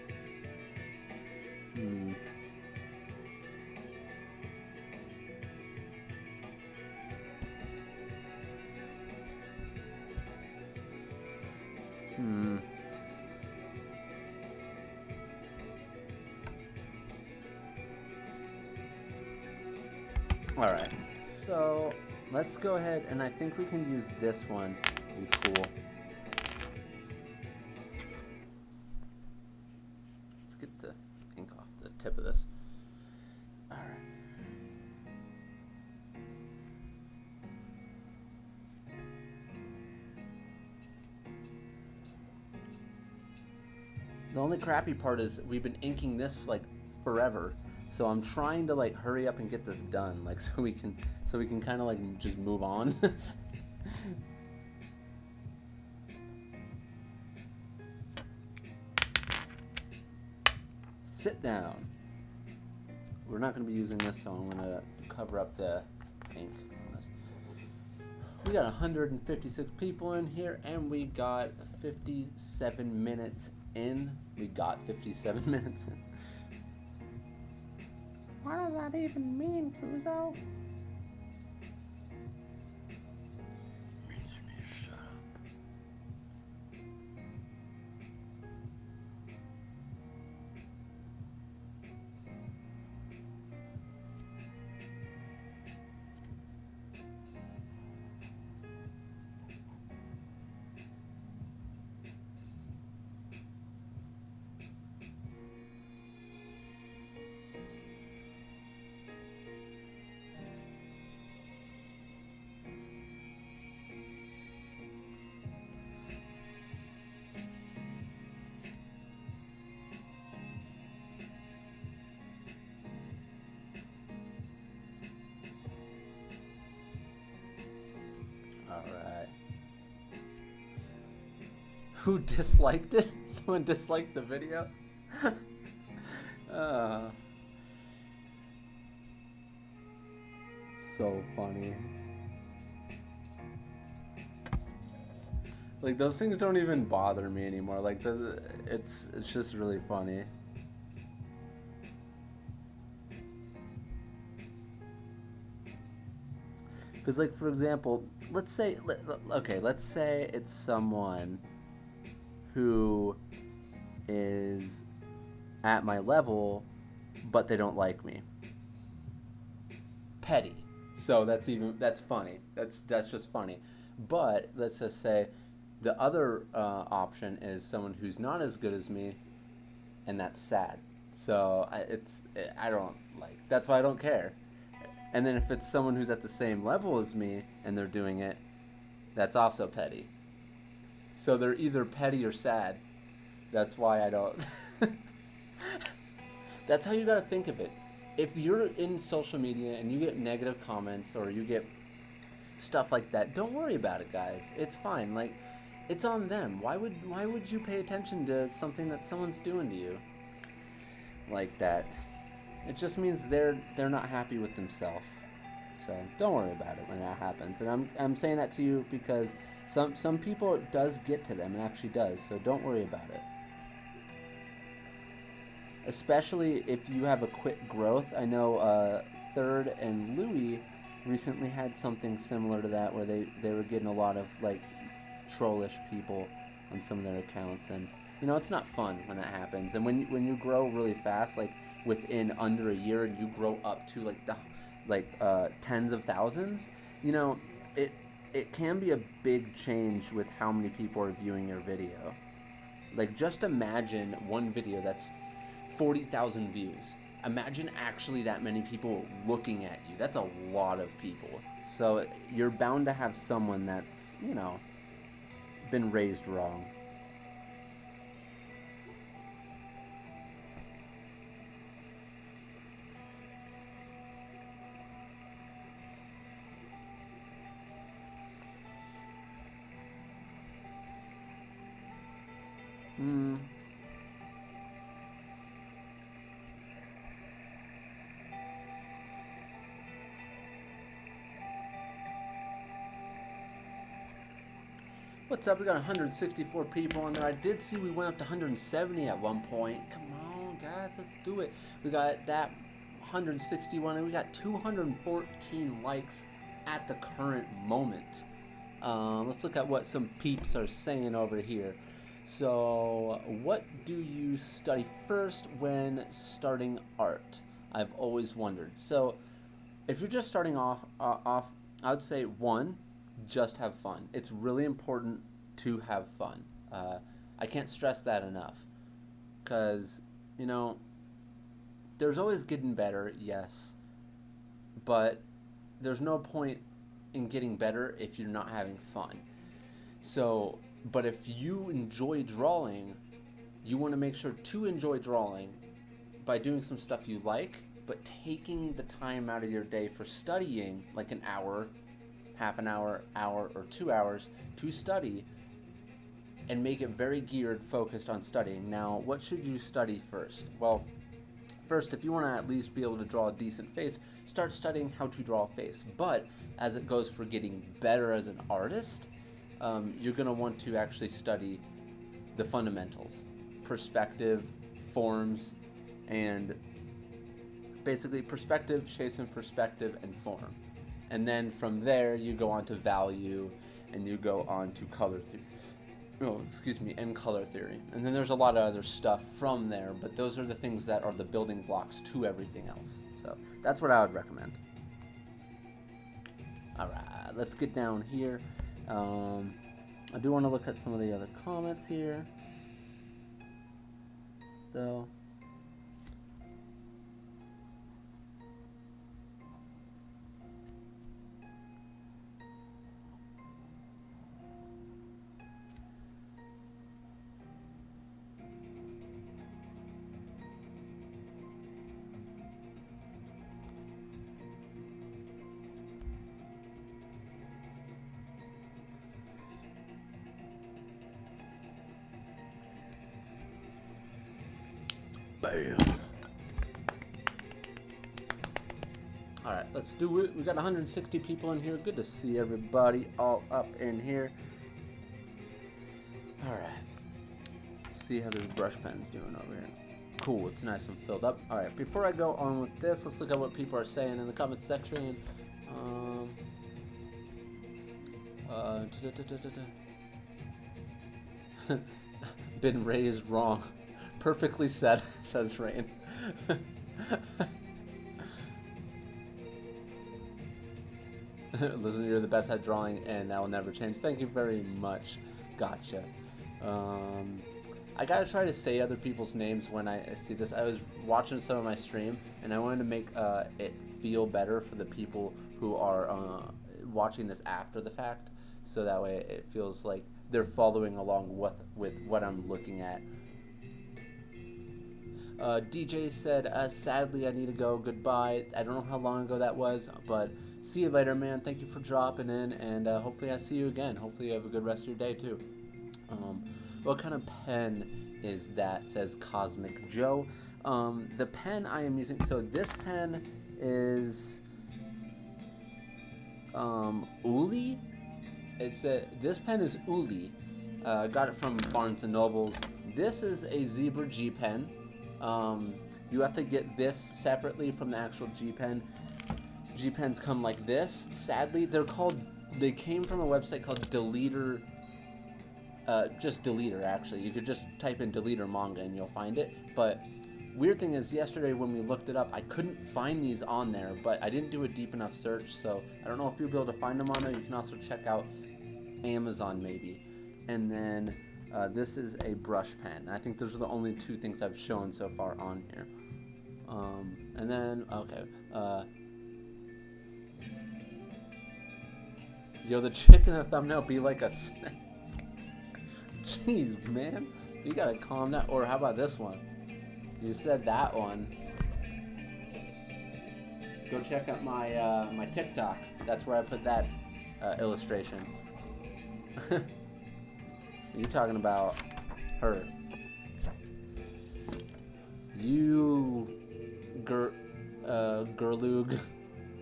Alright, so let's go ahead, and I think we can use this one. Be cool. Let's get the ink off the tip of this. Alright. The only crappy part is we've been inking this like forever. So I'm trying to like hurry up and get this done, like so we can kind of like just move on. Sit down. We're not going to be using this, so I'm going to cover up the ink on this. We got 156 people in here, and we got 57 minutes in. We got 57 minutes in. What does that even mean, Kuzo? Means you need to shut up. Alright. Who disliked it? Someone disliked the video? So funny. Like, those things don't even bother me anymore. Like, it's just really funny. Because, like, for example, let's say it's someone who is at my level, but they don't like me. Petty. So that's funny. That's just funny. But let's just say the other option is someone who's not as good as me, and that's sad. So I don't like. That's why I don't care. And then if it's someone who's at the same level as me and they're doing it, that's also petty. So they're either petty or sad. That's why I don't. That's how you gotta think of it. If you're in social media and you get negative comments or you get stuff like that, don't worry about it, guys. It's fine. Like, it's on them. Why would you pay attention to something that someone's doing to you like that? It just means they're not happy with themselves. So don't worry about it when that happens. And I'm saying that to you because some people it does get to them. It actually does. So don't worry about it. Especially if you have a quick growth. I know Third and Louis recently had something similar to that where they were getting a lot of like trollish people on some of their accounts, and you know it's not fun when that happens. And when you grow really fast, like within under a year, and you grow up to tens of thousands, you know it can be a big change with how many people are viewing your video. Like just imagine one video that's 40,000 views. Imagine actually that many people looking at you. That's a lot of people. So you're bound to have someone that's, you know, been raised wrong. Hmm. What's up? We got 164 people on there. I did see we went up to 170 at one point. Come on, guys, let's do it. We got that 161, and we got 214 likes at the current moment. Let's look at what some peeps are saying over here. So, what do you study first when starting art? I've always wondered. So, if you're just starting off, I would say one, just have fun. It's really important to have fun. I can't stress that enough, because you know there's always getting better, yes, but there's no point in getting better if you're not having fun. So, but if you enjoy drawing, you want to make sure to enjoy drawing by doing some stuff you like, but taking the time out of your day for studying, like an hour, half an hour, or 2 hours to study, and make it very geared, focused on studying. Now, what should you study first? Well, first, if you want to at least be able to draw a decent face, start studying how to draw a face. But as it goes for getting better as an artist, you're going to want to actually study the fundamentals, perspective, forms, and basically perspective, shapes in perspective, and form. And then from there, you go on to value, and you go on to color theory. And color theory. And then there's a lot of other stuff from there, but those are the things that are the building blocks to everything else. So that's what I would recommend. All right, let's get down here. I do want to look at some of the other comments here, though. Bam. Alright, let's do it. We got 160 people in here. Good to see everybody all up in here. Alright. See how this brush pen's doing over here. Cool, it's nice and filled up. Alright, before I go on with this, let's look at what people are saying in the comments section. Been raised wrong. Perfectly said, says Rain. Listen, you're the best at drawing, and that will never change. Thank you very much. Gotcha. I gotta try to say other people's names when I see this. I was watching some of my stream, and I wanted to make it feel better for the people who are watching this after the fact, so that way it feels like they're following along with what I'm looking at. DJ said, sadly I need to go. Goodbye. I don't know how long ago that was, but see you later, man. Thank you for dropping in, and hopefully I see you again. Hopefully you have a good rest of your day too. What kind of pen is that? Says Cosmic Joe. The pen I am using, so this pen is Uli. This pen is Uli. Got it from Barnes and Nobles. This is a Zebra G pen. You have to get this separately from the actual G pen. G pens come like this. Sadly, they came from a website called Deleter. Just Deleter, actually. You could just type in Deleter Manga and you'll find it. But weird thing is, yesterday when we looked it up, I couldn't find these on there, but I didn't do a deep enough search, so I don't know if you'll be able to find them on there. You can also check out Amazon, maybe. And then this is a brush pen. I think those are the only two things I've shown so far on here. And then, okay. Yo, the chick in the thumbnail be like a snake. Jeez, man. You gotta calm down. Or how about this one? You said that one. Go check out my my TikTok. That's where I put that illustration. You're talking about her. You Gerlug.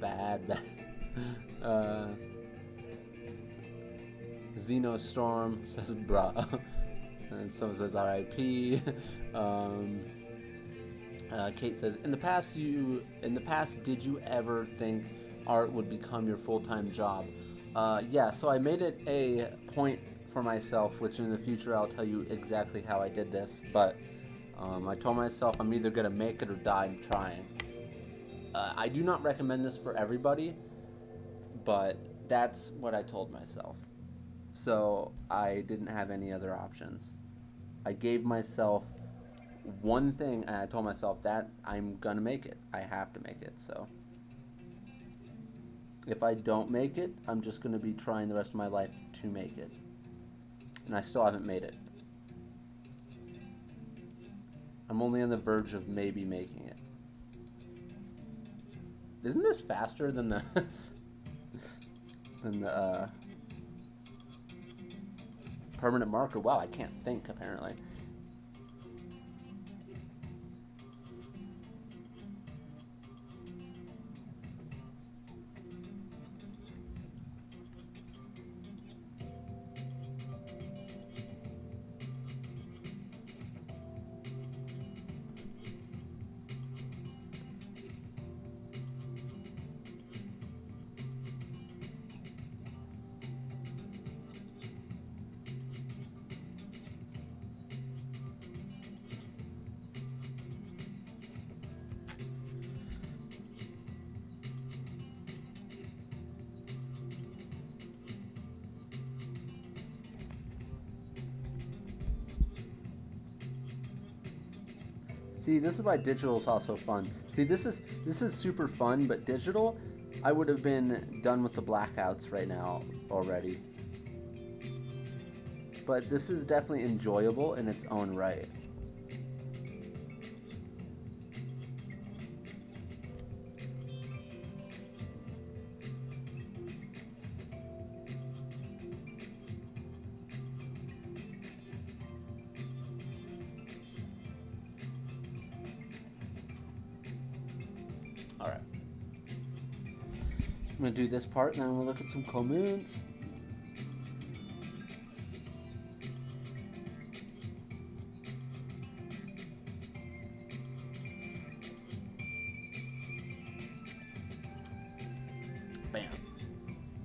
Bad. Xenostorm says bruh. And someone says RIP. Kate says, in the past, did you ever think art would become your full-time job? Yeah, so I made it a point for myself, which in the future I'll tell you exactly how I did this, but I told myself I'm either going to make it or die trying. I do not recommend this for everybody, but that's what I told myself. So I didn't have any other options. I gave myself one thing, and I told myself that I'm gonna make it. I have to make it. So if I don't make it, I'm just gonna be trying the rest of my life to make it, and I still haven't made it. I'm only on the verge of maybe making it. Isn't this faster than the permanent marker? Wow, I can't think apparently. See, this is why digital is also fun. See, this is super fun, but digital, I would have been done with the blackouts right now already. But this is definitely enjoyable in its own right. Alright. I'm going to do this part, and then we'll look at some comments. Bam.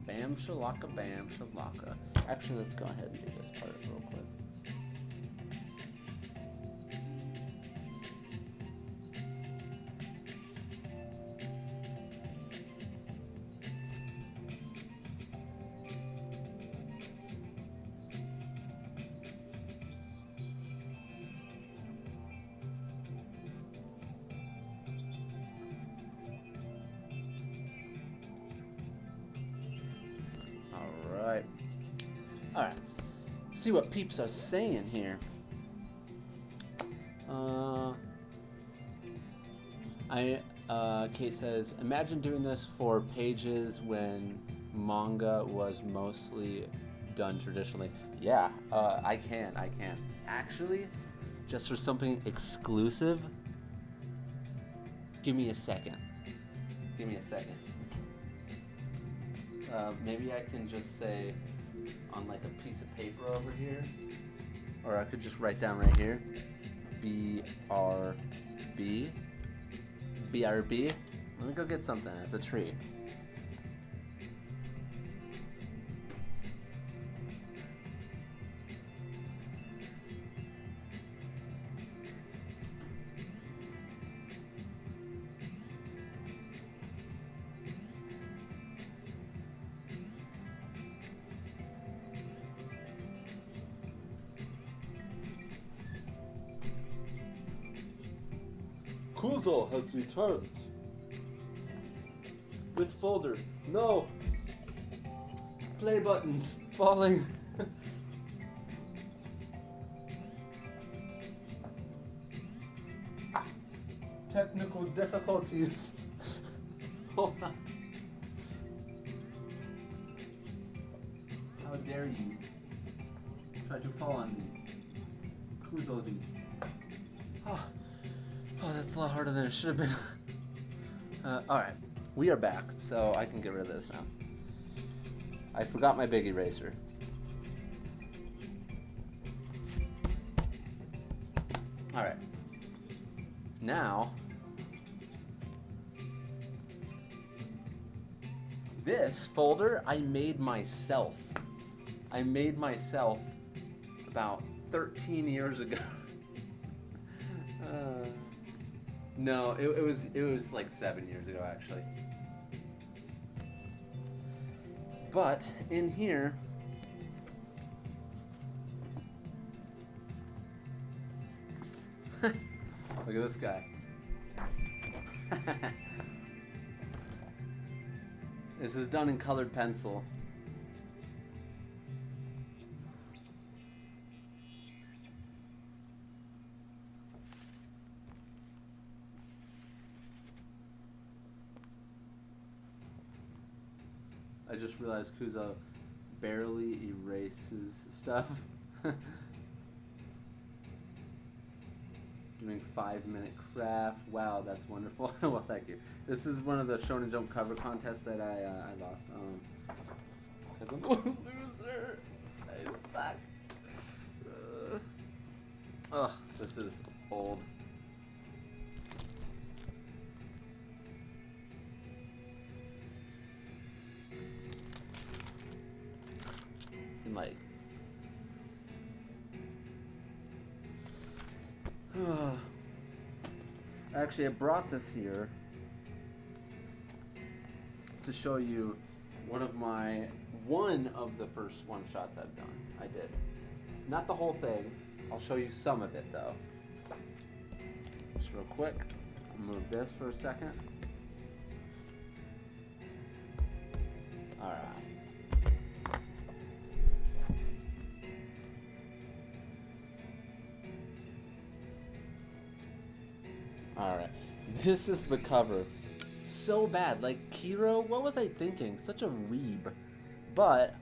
Bam, shalaka, bam, shalaka. Actually, let's go ahead and do this part real quick. Alright. see what peeps are saying here. Kate says, imagine doing this for pages when manga was mostly done traditionally. Yeah, I can. Actually, just for something exclusive, give me a second. Maybe I can just say on like a piece of paper over here, or I could just write down right here, BRB. Let me go get something. It's a tree. Kuzo has returned. With folder. No! Play button. Falling. Technical difficulties. Hold on. How dare you try to fall on me. Kuzo D. Oh, that's a lot harder than it should have been. Alright, we are back, so I can get rid of this now. I forgot my big eraser. Alright. Now, this folder I made myself. About 13 years ago. No, it was like 7 years ago actually. But in here, look at this guy. This is done in colored pencil. I just realized Kuzo barely erases stuff. Doing 5-minute craft. Wow, that's wonderful. Well, thank you. This is one of the Shonen Jump cover contests that I lost. Because I'm a loser. I'm back. Ugh, this is old. And like, actually, I brought this here to show you one of the first one-shots I've done. I did. Not the whole thing. I'll show you some of it, though. Just real quick. I'll move this for a second. Alright. Alright. This is the cover. So bad. Like, Kiro, what was I thinking? Such a weeb. But,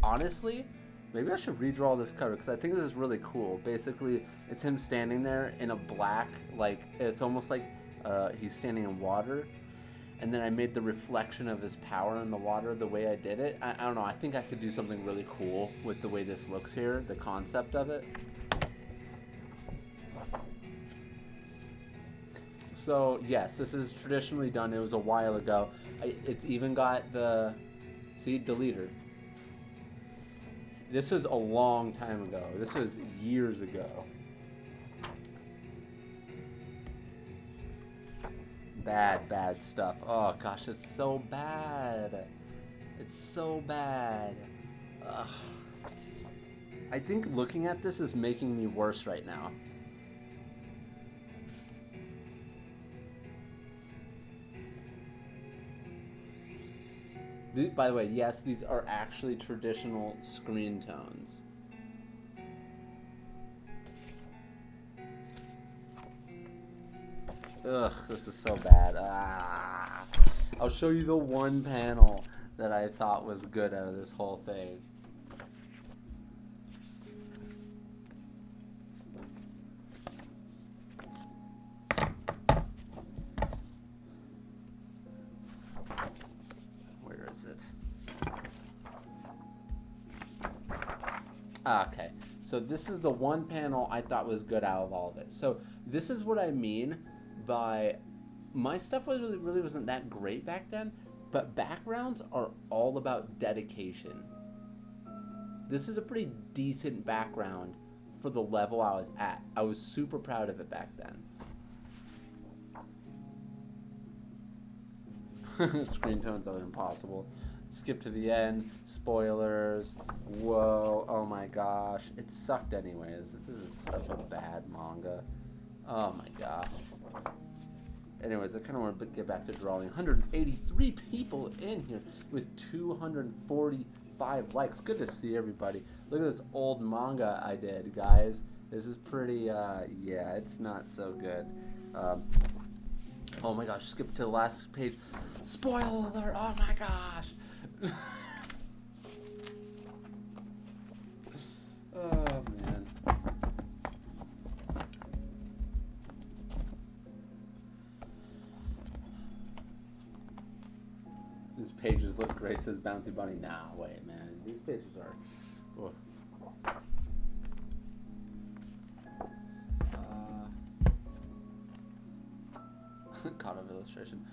honestly, maybe I should redraw this cover because I think this is really cool. Basically, it's him standing there in a black, like, it's almost like he's standing in water. And then I made the reflection of his power in the water the way I did it. I don't know, I think I could do something really cool with the way this looks here, the concept of it. So, yes, this is traditionally done. It was a while ago. It's even got the, see, deleter. This was a long time ago. This was years ago. Bad stuff. Oh, gosh, it's so bad. It's so bad. Ugh. I think looking at this is making me worse right now. By the way, yes, these are actually traditional screen tones. Ugh, this is so bad. I'll show you the one panel that I thought was good out of this whole thing. Where is it? Okay, so this is the one panel I thought was good out of all of it. So this is what I mean by my stuff really wasn't that great back then, but backgrounds are all about dedication. This is a pretty decent background for the level I was at. I was super proud of it back then. Screen tones are impossible. Skip to the end. Spoilers. Whoa. Oh my gosh. It sucked anyways. This is such a bad manga. Oh my gosh. Anyways, I kind of want to get back to drawing. 183 people in here with 245 likes. Good to see everybody. Look at this old manga I did, guys. This is pretty, yeah, it's not so good. Oh my gosh, skip to the last page. Spoiler alert, oh my gosh. Oh man. These pages look great, says Bouncy Bunny. Nah, wait, man. These pages are... Oh. Caught of illustration.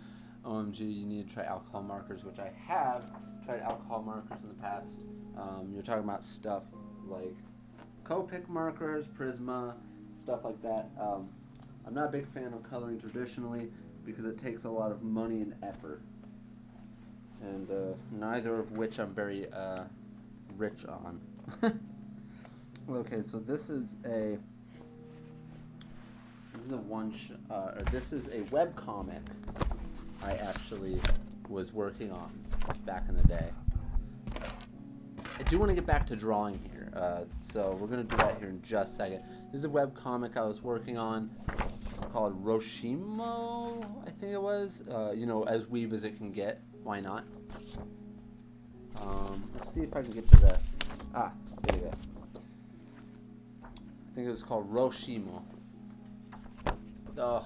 OMG, you need to try alcohol markers, which I have tried alcohol markers in the past. You're talking about stuff like Copic markers, Prisma, stuff like that. I'm not a big fan of coloring traditionally because it takes a lot of money and effort. And neither of which I'm very rich on. Okay, so this is a web comic I actually was working on back in the day. I do want to get back to drawing here, so we're going to do that here in just a second. This is a web comic I was working on called Roshimo, I think it was. You know, as weeb as it can get. Why not? Let's see if I can get to the... there you go. I think it was called Roshimo. Oh.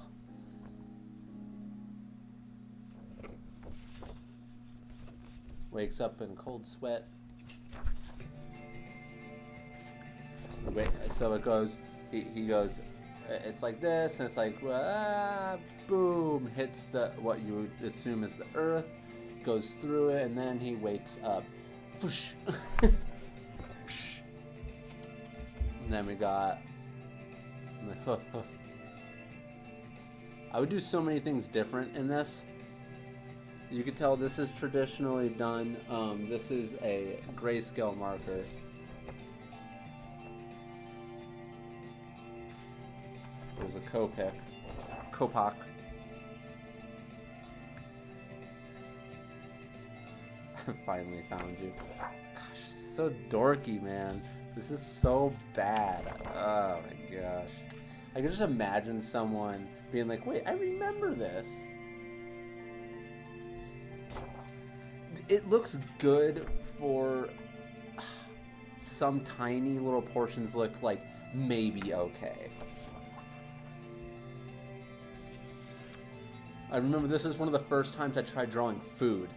Wakes up in cold sweat. Wait, so it goes, he goes, it's like this, and it's like, boom, hits what you would assume is the earth, goes through it, and then he wakes up. Whoosh. And then we got, I would do so many things different in this. You can tell this is traditionally done. This is a grayscale marker. There's a Copic. I finally found you. Gosh, so dorky, man. This is so bad. Oh my gosh. I can just imagine someone being like, wait, I remember this. It looks good for some tiny little portions look like maybe okay. I remember this is one of the first times I tried drawing food.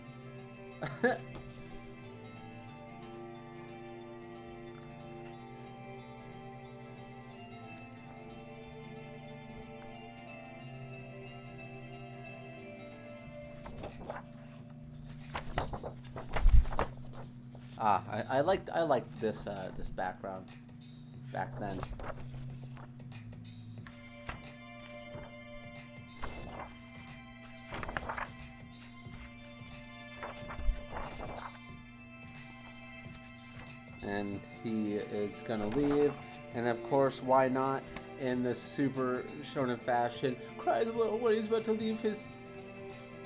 I liked this this background back then. And he is gonna leave, and of course, why not? In this super shonen fashion, cries a little when he's about to leave his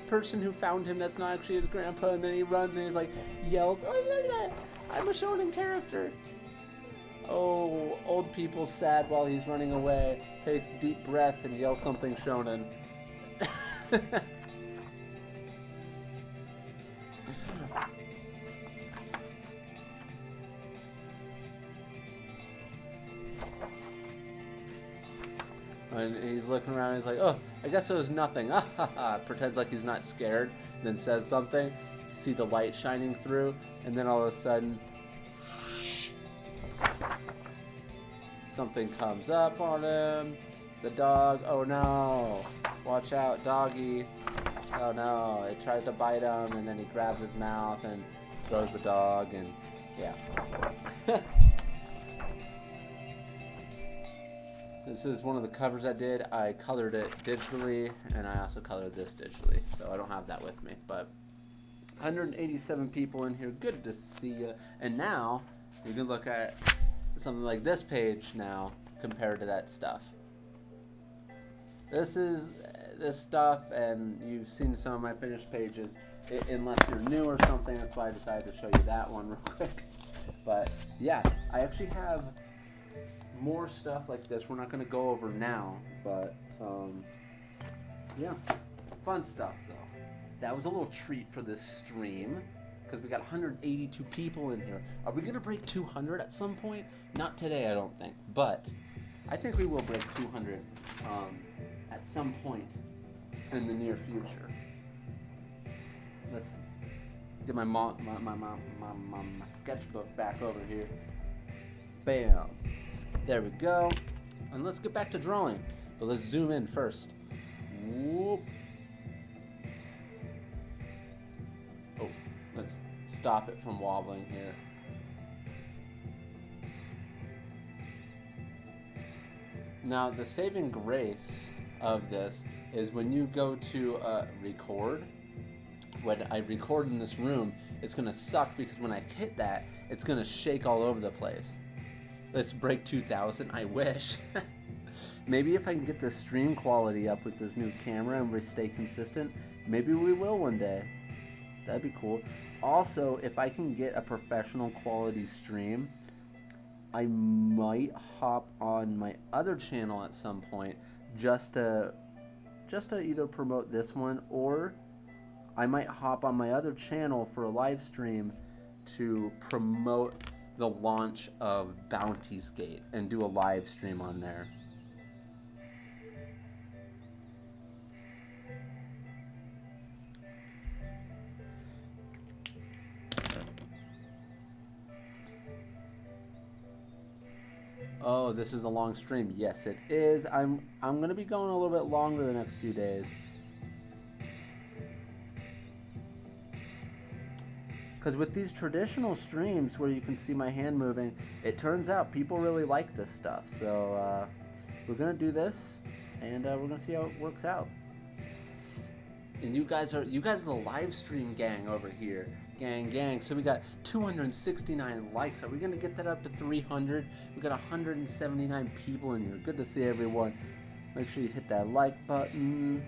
person who found him that's not actually his grandpa, and then he runs and he's like, yells, oh look at that, I'm a shonen character. Oh, old people sad while he's running away, takes a deep breath and yells something shonen, And he's looking around and he's like, oh, I guess it was nothing. Pretends like he's not scared, then says something. You see the light shining through, and then all of a sudden, something comes up on him. The dog, oh no. Watch out, doggy. Oh no, it tries to bite him, and then he grabs his mouth and throws the dog, and yeah. This is one of the covers I did. I colored it digitally, and I also colored this digitally, so I don't have that with me. But 187 people in here. Good to see you. And now you can look at something like this page now compared to that stuff. This is this stuff, and you've seen some of my finished pages. Unless you're new or something, that's why I decided to show you that one real quick. But yeah, I actually have more stuff like this we're not going to go over now, but yeah, fun stuff though. That was a little treat for this stream because we got 182 people in here. Are we going to break 200 at some point? Not today, I don't think, but I think we will break 200 at some point in the near future. Let's get my sketchbook back over here. Bam. There we go. And let's get back to drawing. But let's zoom in first. Whoop. Oh, let's stop it from wobbling here. Now, the saving grace of this is when you go to record, when I record in this room, it's going to suck because when I hit that, it's going to shake all over the place. Let's break 2,000. I wish. Maybe if I can get the stream quality up with this new camera and we stay consistent, maybe we will one day. That'd be cool. Also, if I can get a professional quality stream, I might hop on my other channel at some point just to either promote this one, or I might hop on my other channel for a live stream to promote the launch of Bounty's Gate and do a live stream on there. Oh, this is a long stream. Yes, it is. I'm going to be going a little bit longer the next few days. Because with these traditional streams where you can see my hand moving, it turns out people really like this stuff. So we're going to do this, and we're going to see how it works out. And you guys are the live stream gang over here. Gang. So we got 269 likes. Are we going to get that up to 300? We got 179 people in here. Good to see everyone. Make sure you hit that like button.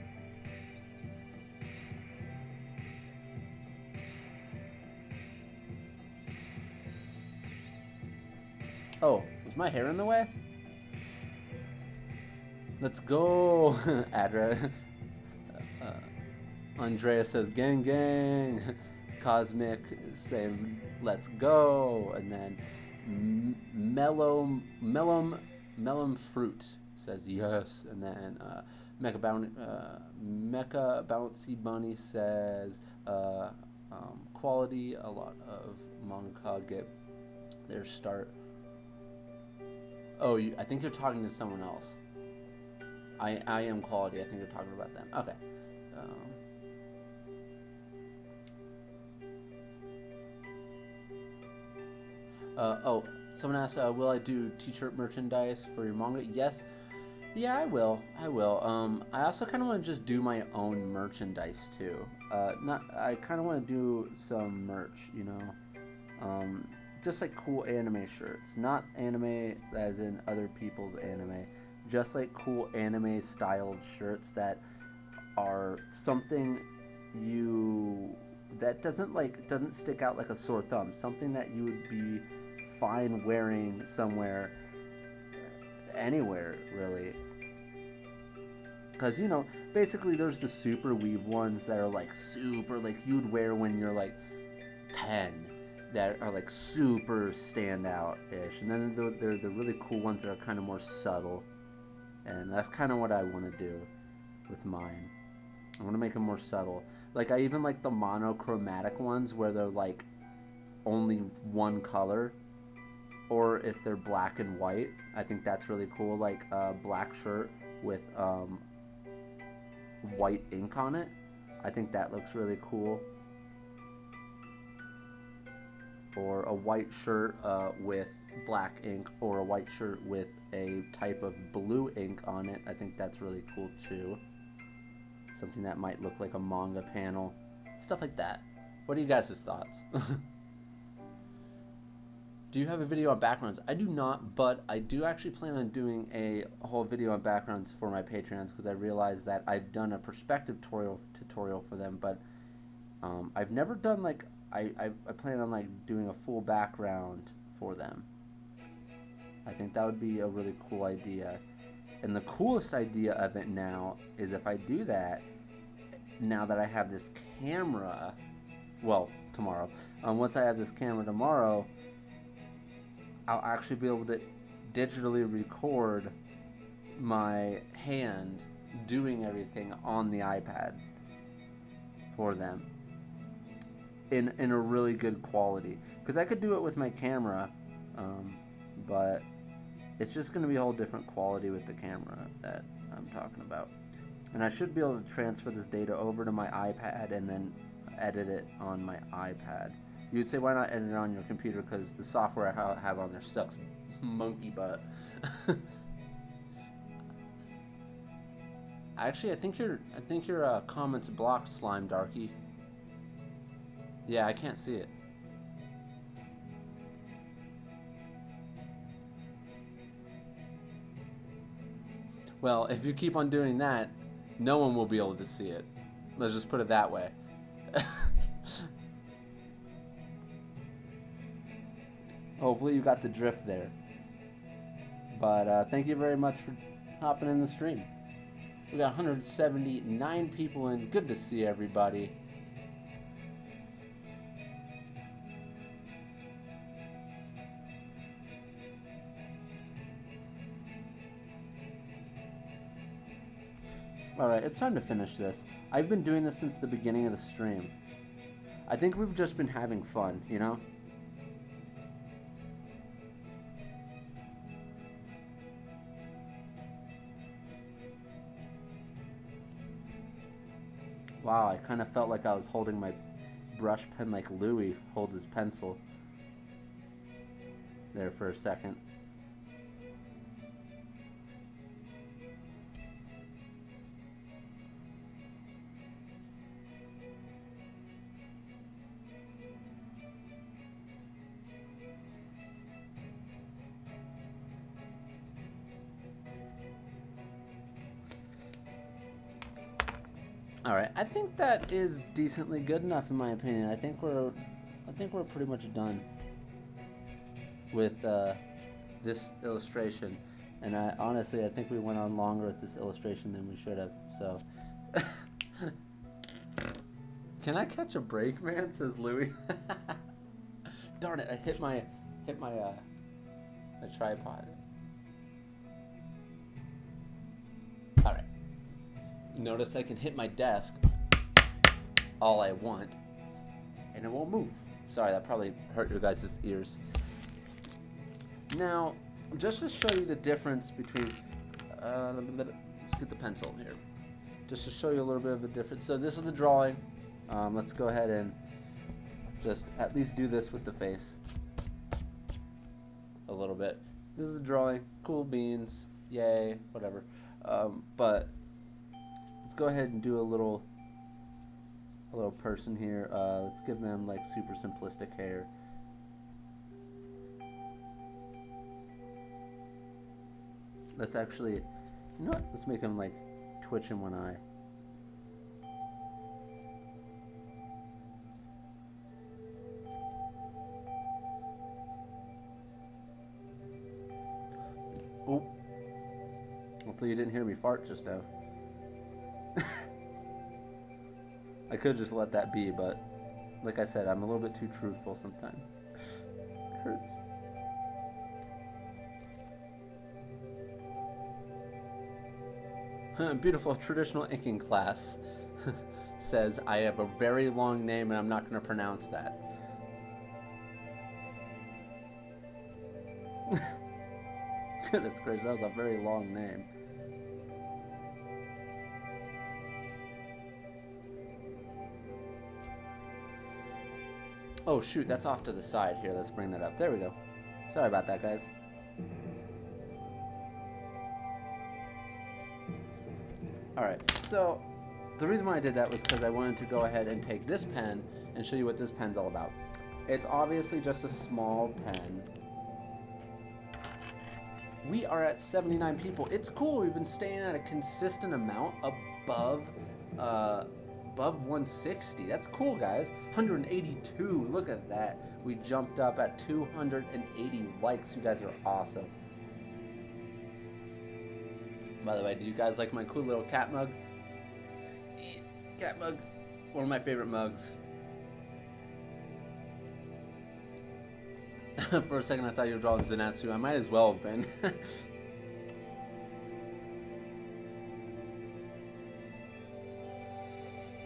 Oh, was my hair in the way? Let's go. Andrea says, gang. Cosmic say, let's go. And then Melon Fruit says, yes. And then Mecha Bouncy Bunny says, quality. A lot of mangaka get their start. Oh, I think you're talking to someone else. I am quality. I think you're talking about them. Okay. Oh, someone asked, will I do t-shirt merchandise for your manga? Yes. Yeah, I will. I also kind of want to just do my own merchandise too. I kind of want to do some merch, you know. Just like cool anime shirts, not anime as in other people's anime, just like cool anime styled shirts that are something that doesn't stick out like a sore thumb, something that you would be fine wearing somewhere, anywhere really. Because, you know, basically there's the super weeb ones that are like super, like you'd wear when you're like 10, that are like super standout-ish. And then they're the really cool ones that are kind of more subtle. And that's kind of what I want to do with mine. I want to make them more subtle. Like, I even like the monochromatic ones where they're like only one color. Or if they're black and white, I think that's really cool. Like a black shirt with white ink on it. I think that looks really cool. Or a white shirt with black ink, or a white shirt with a type of blue ink on it. I think that's really cool too. Something that might look like a manga panel. Stuff like that. What are you guys' thoughts? Do you have a video on backgrounds? I do not, but I do actually plan on doing a whole video on backgrounds for my Patreons, because I realized that I've done a perspective tutorial for them, but I've never done like, I plan on like doing a full background for them. I think that would be a really cool idea. And the coolest idea of it now is if I do that, now that I have this camera, well, tomorrow, once I have this camera tomorrow, I'll actually be able to digitally record my hand doing everything on the iPad for them in a really good quality. Because I could do it with my camera, but it's just going to be a whole different quality with the camera that I'm talking about. And I should be able to transfer this data over to my iPad and then edit it on my iPad. You'd say, why not edit it on your computer? Because the software I have on there sucks monkey butt. Actually, I think your comment's blocked, Slime Darky. Yeah, I can't see it. Well, if you keep on doing that, no one will be able to see it. Let's just put it that way. Hopefully you got the drift there. But thank you very much for hopping in the stream. We got 179 people in. Good to see everybody. Alright, it's time to finish this. I've been doing this since the beginning of the stream. I think we've just been having fun, you know? Wow, I kind of felt like I was holding my brush pen like Louis holds his pencil there for a second. All right, I think that is decently good enough in my opinion. I think we're pretty much done with this illustration, and honestly I think we went on longer with this illustration than we should have. So, can I catch a break, man? Says Louis. Darn it! I hit my tripod. All right. Notice I can hit my desk all I want, and it won't move. Sorry, that probably hurt your guys' ears. Now, just to show you the difference between, let's get the pencil here. Just to show you a little bit of the difference. So this is the drawing. Let's go ahead and just at least do this with the face a little bit. This is the drawing. Cool beans. Yay. Whatever. But let's go ahead and do a little person here. Let's give them like super simplistic hair. Let's actually, you know what? Let's make him like twitch in one eye. Oh, hopefully you didn't hear me fart just now. I could just let that be, but like I said, I'm a little bit too truthful sometimes. It hurts. Beautiful traditional inking class says, I have a very long name and I'm not going to pronounce that. Goodness gracious, that was a very long name. Oh shoot, that's off to the side. Here, let's bring that up. There we go. Sorry about that, guys. Alright, so the reason why I did that was because I wanted to go ahead and take this pen and show you what this pen's all about. It's obviously just a small pen. We are at 79 people. It's cool. We've been staying at a consistent amount above 160. That's cool, guys. 182. Look at that. We jumped up at 280 likes. You guys are awesome. By the way, do you guys like my cool little cat mug? Cat mug. One of my favorite mugs. For a second, I thought you were drawing Zenatsu. I might as well have been.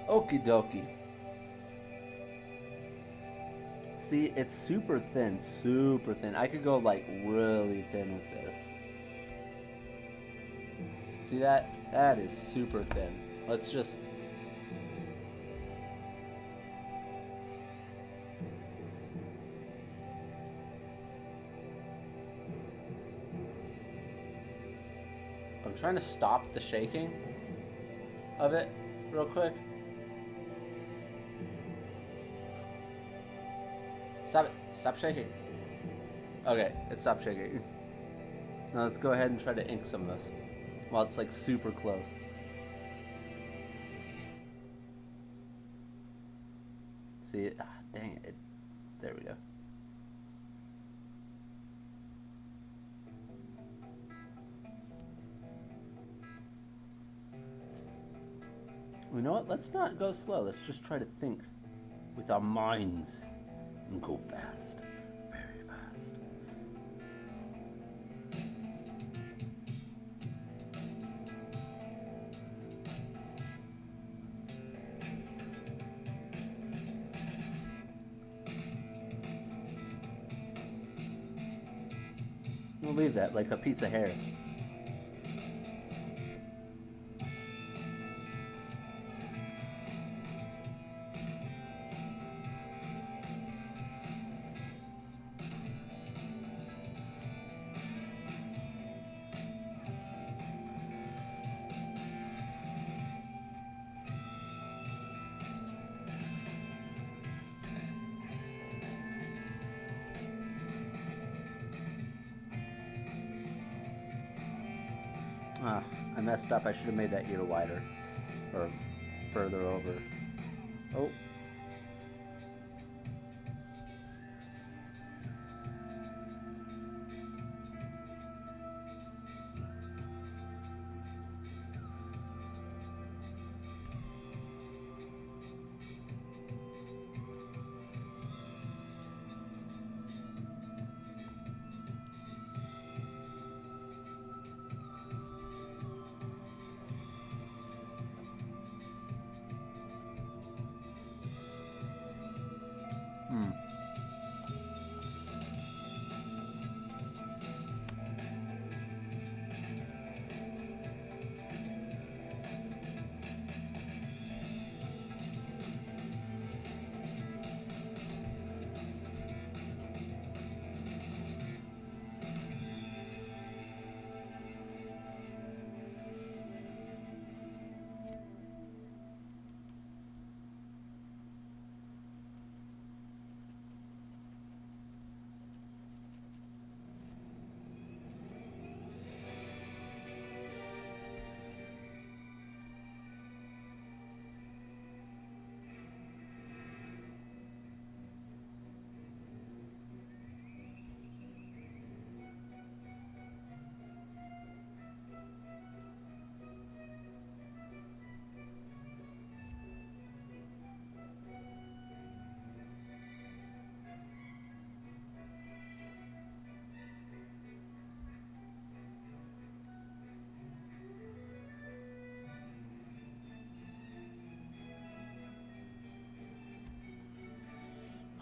Okie dokie. See, it's super thin, super thin. I could go like really thin with this. See that? That is super thin. Let's just... I'm trying to stop the shaking of it real quick. Stop it. Stop shaking. Okay, it stopped shaking. Now let's go ahead and try to ink some of this while it's like super close. See it? Ah, dang it. There we go. You know what? Let's not go slow. Let's just try to think with our minds and go fast. Very fast. We'll leave that like a piece of hair. Ah, I messed up. I should have made that ear wider. Or further over. Oh.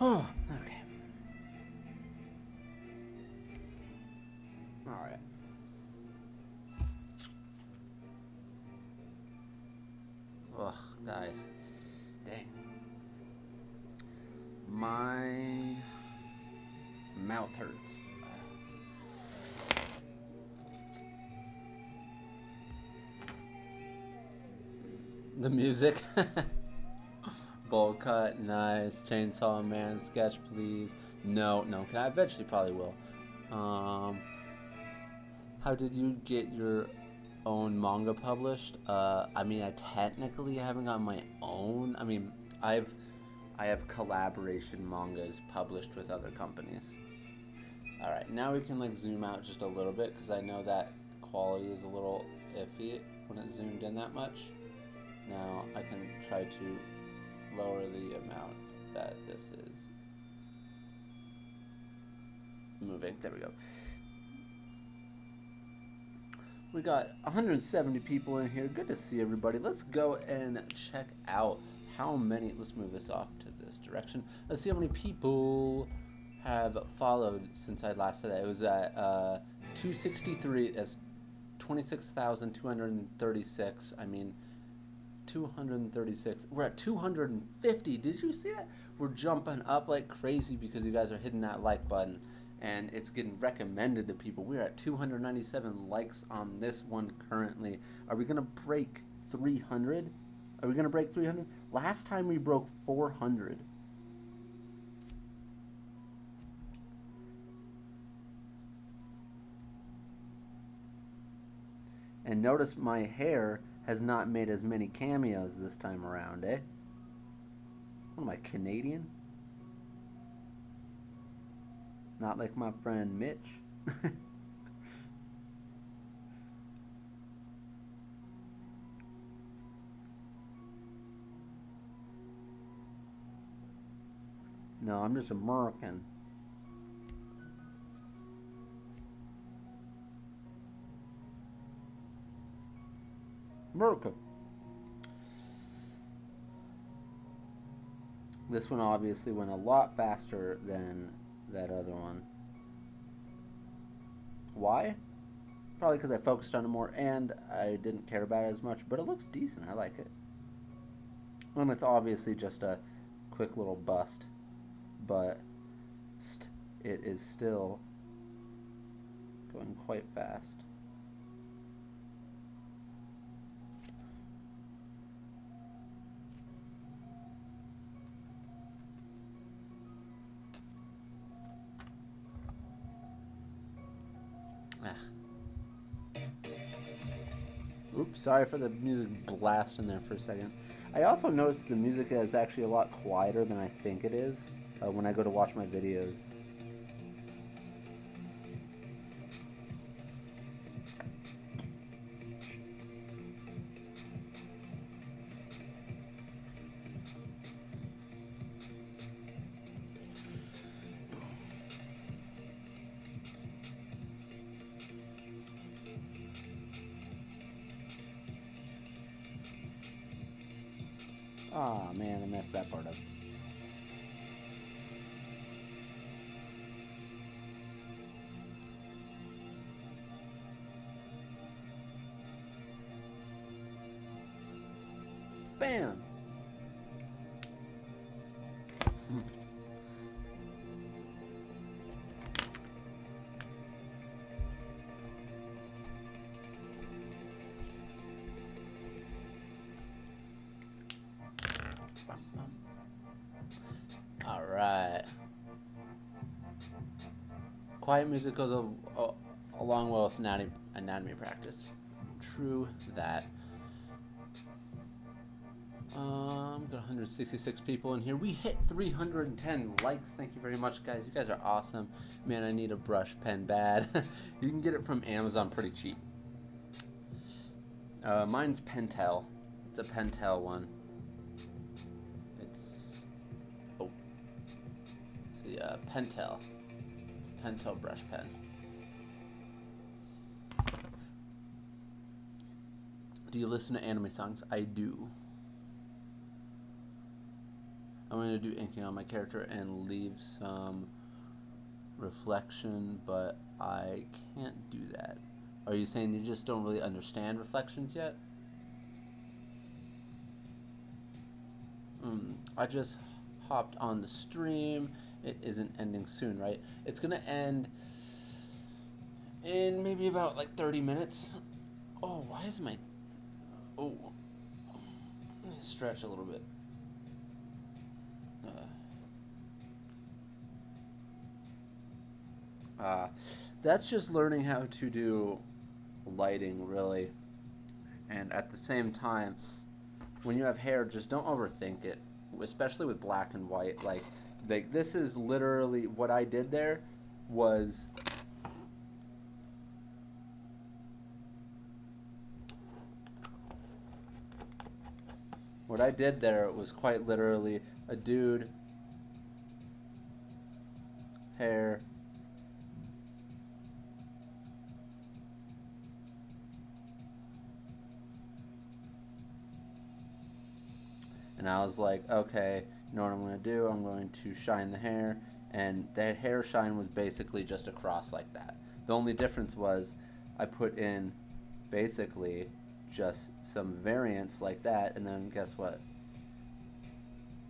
Oh, okay. All right. Ugh, guys. Dang. My mouth hurts. The music. Bowl cut, nice. Chainsaw Man, sketch, please. No. Can I eventually probably will. How did you get your own manga published? I mean, I technically haven't got my own. I mean, I have collaboration mangas published with other companies. All right, now we can like zoom out just a little bit because I know that quality is a little iffy when it's zoomed in that much. Now I can try to lower the amount that this is moving. There we go. We got 170 people in here. Good to see everybody. Let's go and check out how many. Let's move this off to this direction. Let's see how many people have followed since I last said that. It was at 263. That's 26,236. I mean, 236. We're at 250. Did you see that? We're jumping up like crazy because you guys are hitting that like button. And it's getting recommended to people. We're at 297 likes on this one currently. Are we going to break 300? Are we going to break 300? Last time we broke 400. And notice my hair has not made as many cameos this time around, eh? What am I, Canadian? Not like my friend Mitch. No, I'm just American. America. This one obviously went a lot faster than that other one. Why? Probably because I focused on it more and I didn't care about it as much, but it looks decent. I like it. And it's obviously just a quick little bust, but it is still going quite fast. Oops, sorry for the music blasting there for a second. I also noticed the music is actually a lot quieter than I think it is when I go to watch my videos. Aw, man, I messed that part up. Bam! Alright. Quiet music goes along well with anatomy practice. True that. Got 166 people in here. We hit 310 likes. Thank you very much, guys. You guys are awesome. Man, I need a brush pen bad. You can get it from Amazon pretty cheap. Mine's Pentel. It's a Pentel one. It's Pentel. It's a Pentel brush pen. Do you listen to anime songs? I do. I'm going to do inking on my character and leave some reflection, but I can't do that. Are you saying you just don't really understand reflections yet? I just hopped on the stream. It isn't ending soon, right? It's going to end in maybe about like 30 minutes. Oh, why is my... Oh, let me stretch a little bit. That's just learning how to do lighting, really. And at the same time, when you have hair, just don't overthink it, especially with black and white. Like this is literally what I did there was... What I did there was quite literally a dude, hair, and I was like, okay, you know what I'm going to do? I'm going to shine the hair, and the hair shine was basically just across like that. The only difference was I put in basically just some variants like that, and then guess what?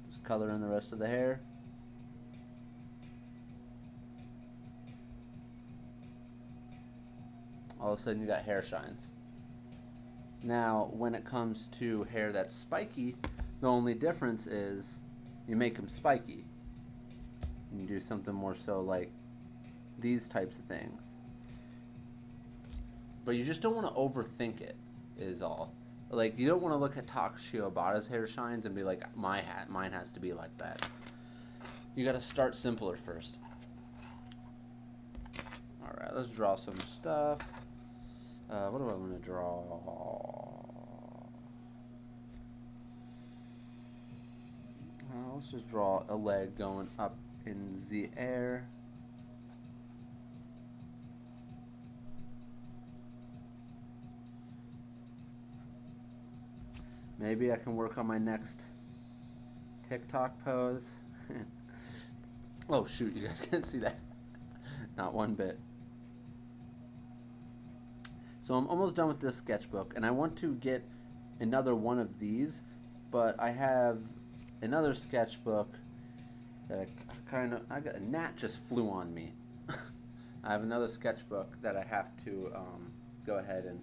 Just color in the rest of the hair. All of a sudden you got hair shines. Now, when it comes to hair that's spiky, the only difference is you make them spiky. And you do something more so like these types of things. But you just don't want to overthink it, is all. Like, you don't want to look at Takashi Obata's hair shines and be like, mine has to be like that. You got to start simpler first. Alright, let's draw some stuff. What do I want to draw? Let's just draw a leg going up in the air. Maybe I can work on my next TikTok pose. Oh shoot, you guys can't see that. Not one bit. So I'm almost done with this sketchbook, and I want to get another one of these, but I have another sketchbook that a gnat just flew on me. I have another sketchbook that I have to go ahead and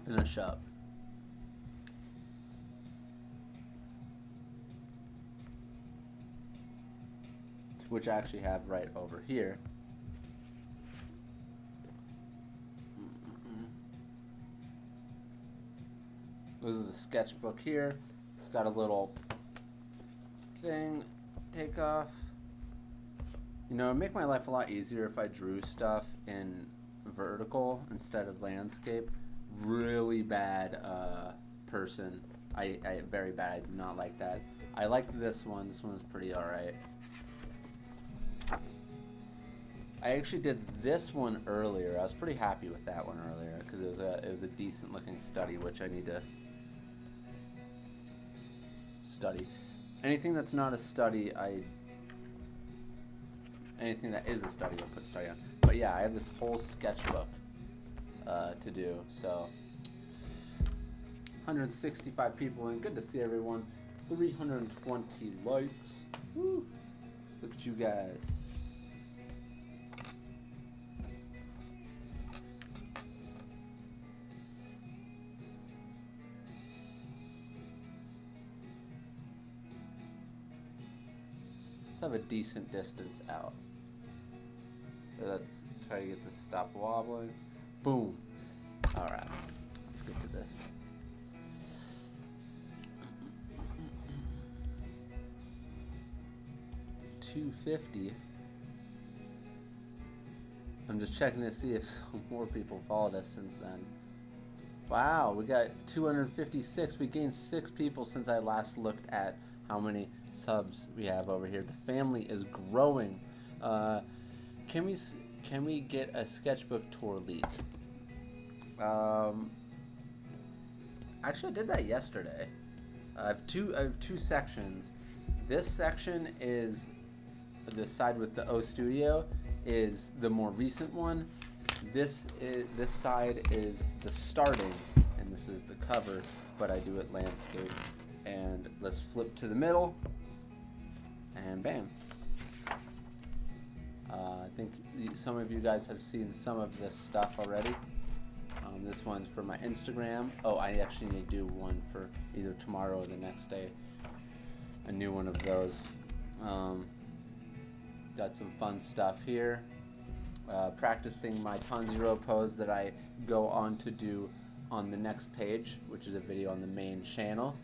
finish up. Which I actually have right over here. This is a sketchbook here. It's got a little thing, take off. You know, it'd make my life a lot easier if I drew stuff in vertical instead of landscape. Really bad person. I very bad. I do not like that. I liked this one. This one's pretty alright. I actually did this one earlier. I was pretty happy with that one earlier because it was a decent looking study, which I need to study. Anything that's not a study, anything that is a study, I'll put study on. But yeah, I have this whole sketchbook to do. So 165 people, and good to see everyone. 320 likes. Woo! Look at you guys. Let's have a decent distance out. So let's try to get this to stop wobbling. Boom. Alright, let's get to this. $250. I'm just checking to see if some more people followed us since then. Wow, we got 256. We gained 6 people since I last looked at how many subs we have over here. The family is growing. Can we get a sketchbook tour leak? Actually, I did that yesterday. I have two sections. This section is the side with the O Studio is the more recent one. This side is the starting, and this is the cover, but I do it landscape. And let's flip to the middle, and bam. I think some of you guys have seen some of this stuff already. This one's for my Instagram. Oh, I actually need to do one for either tomorrow or the next day. A new one of those. Got some fun stuff here. Practicing my Tanjiro pose that I go on to do on the next page, which is a video on the main channel.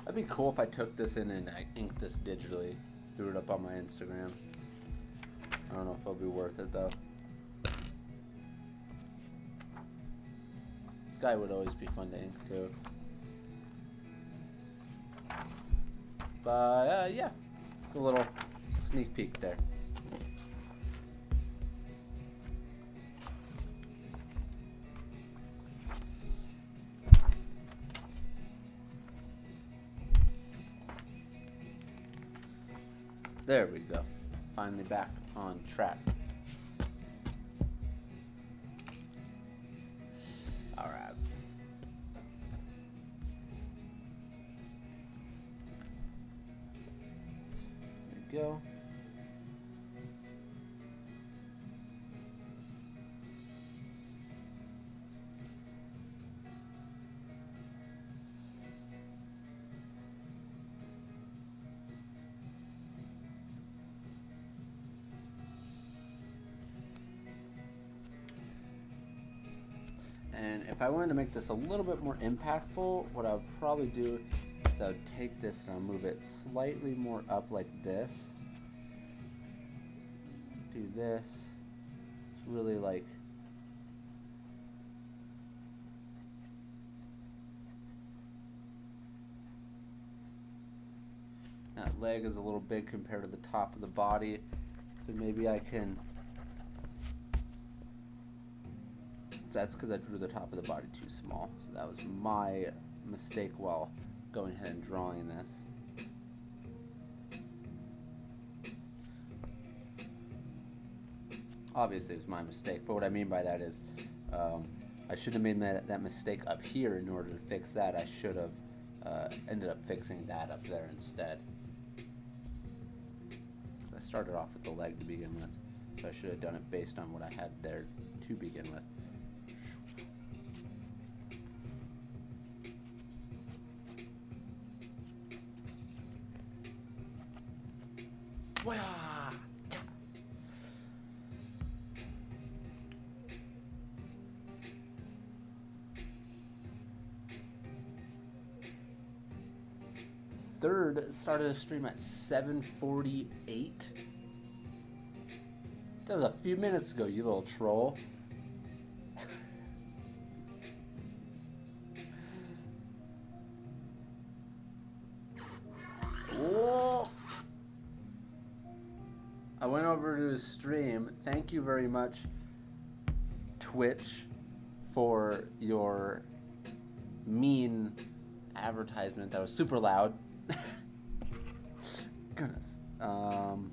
That'd be cool if I took this in and I inked this digitally, threw it up on my Instagram. I don't know if it'll be worth it though. This guy would always be fun to ink too. But yeah, it's a little sneak peek there. There we go. Finally back on track. All right. There we go. And if I wanted to make this a little bit more impactful, what I would probably do is I would take this and I'll move it slightly more up like this. Do this. It's really like that leg is a little big compared to the top of the body. So maybe I can. That's because I drew the top of the body too small. So that was my mistake while going ahead and drawing this. Obviously it was my mistake, but what I mean by that is I should have made that mistake up here in order to fix that. I should have ended up fixing that up there instead. I started off with the leg to begin with, so I should have done it based on what I had there to begin with. Third started a stream at 7:48. That was a few minutes ago, you little troll. Whoa. I went over to his stream. Thank you very much, Twitch, for your mean advertisement that was super loud. Goodness. I'm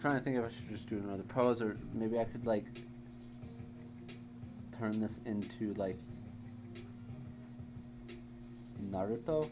trying to think if I should just do another pose, or maybe I could like turn this into like Naruto.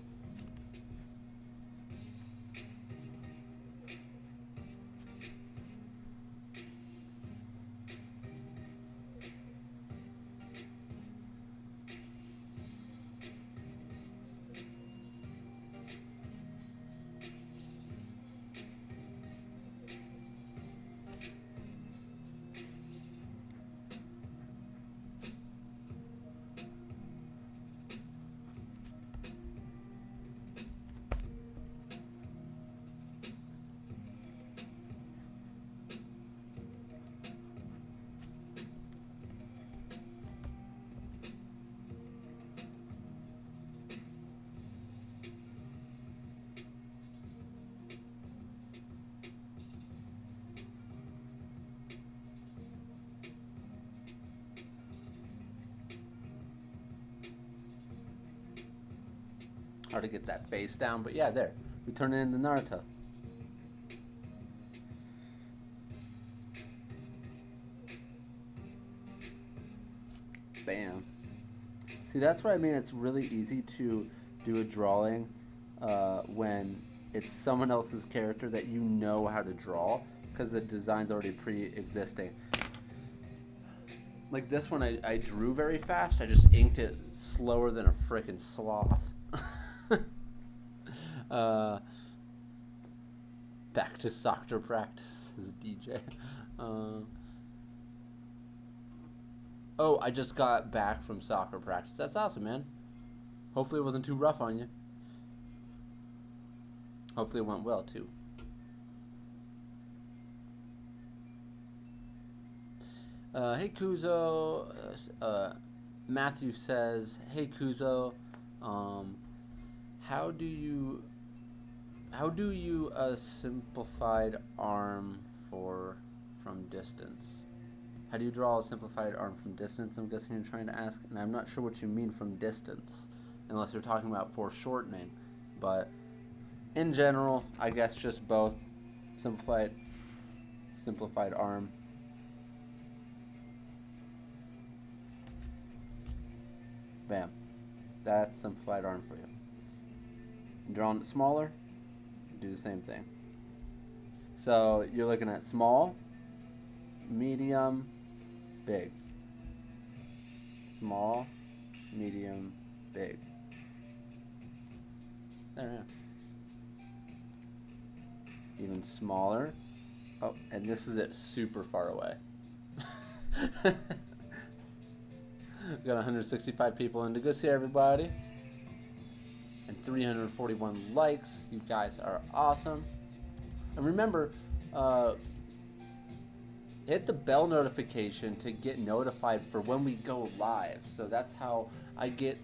Hard to get that face down, but yeah, there. We turn it into Naruto. Bam. See, that's what I mean. It's really easy to do a drawing when it's someone else's character that you know how to draw because the design's already pre-existing. Like this one, I drew very fast. I just inked it slower than a frickin' sloth. Back to soccer practice as DJ. Oh, I just got back from soccer practice. That's awesome, man. Hopefully it wasn't too rough on you. Hopefully it went well, too. Hey, Kuzo. Matthew says, hey, Kuzo. How do you a simplified arm from distance? How do you draw a simplified arm from distance? I'm guessing you're trying to ask, and I'm not sure what you mean from distance, unless you're talking about foreshortening. But in general, I guess just both simplified arm. Bam. That's simplified arm for you. Drawing it smaller, do the same thing. So you're looking at small, medium, big. Small, medium, big. There, yeah. Even smaller. Oh, and this is it super far away. Got 165 people in to go see everybody. And 341 likes. You guys are awesome. And remember, hit the bell notification to get notified for when we go live. So that's how I get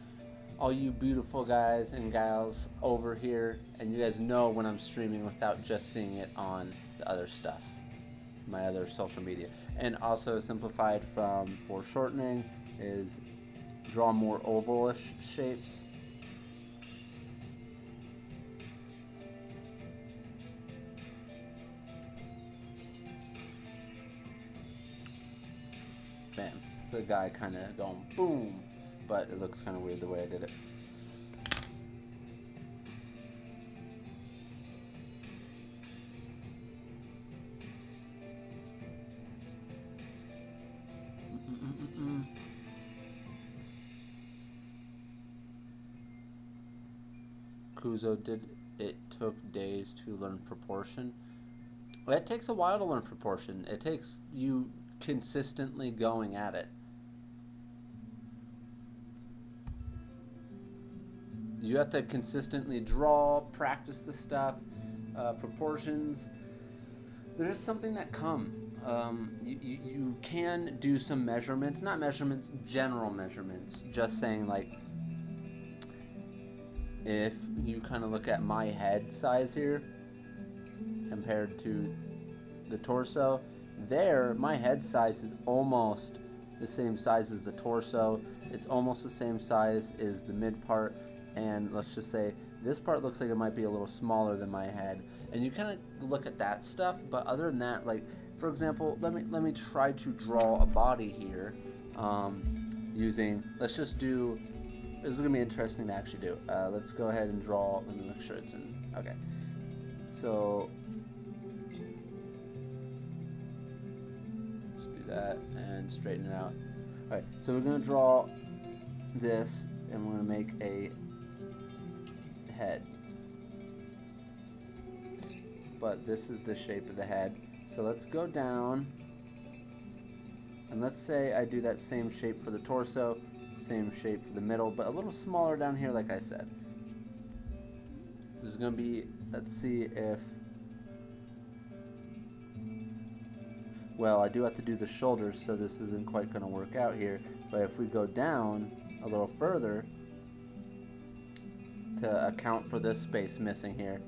all you beautiful guys and gals over here, and you guys know when I'm streaming without just seeing it on the other stuff, my other social media. And also simplified from foreshortening is draw more ovalish shapes. Bam. It's a guy kind of going boom, but it looks kind of weird the way I did it. Kuzo, it took days to learn proportion? Well, it takes a while to learn proportion. It takes you consistently going at it. You have to consistently draw, practice the stuff, proportions. There's something that come. You can do some measurements, not measurements, general measurements, just saying like, if you kind of look at my head size here compared to the torso, there my head size is almost the same size as the torso. It's almost the same size as the mid part, and let's just say this part looks like it might be a little smaller than my head. And you kind of look at that stuff, but other than that, like for example, let me try to draw a body here using, let's just do, this is going to be interesting to actually do. Let's go ahead and draw. Let me make sure it's in. Okay. So, let's do that and straighten it out. Alright, so we're going to draw this and we're going to make a head. But this is the shape of the head. So let's go down. And let's say I do that same shape for the torso. Same shape for the middle, but a little smaller down here, like I said. This is going to be, let's see if, well, I do have to do the shoulders, so this isn't quite going to work out here. But if we go down a little further to account for this space missing here.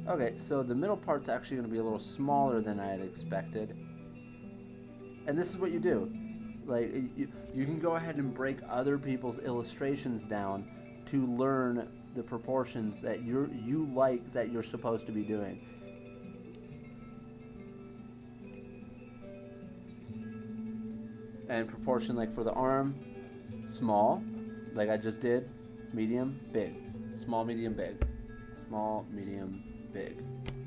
Okay, so the middle part's actually going to be a little smaller than I had expected. And this is what you do. Like, you can go ahead and break other people's illustrations down to learn the proportions that you like that you're supposed to be doing. And proportion, like for the arm, small, like I just did, medium, big, small, medium, big, small, medium, big.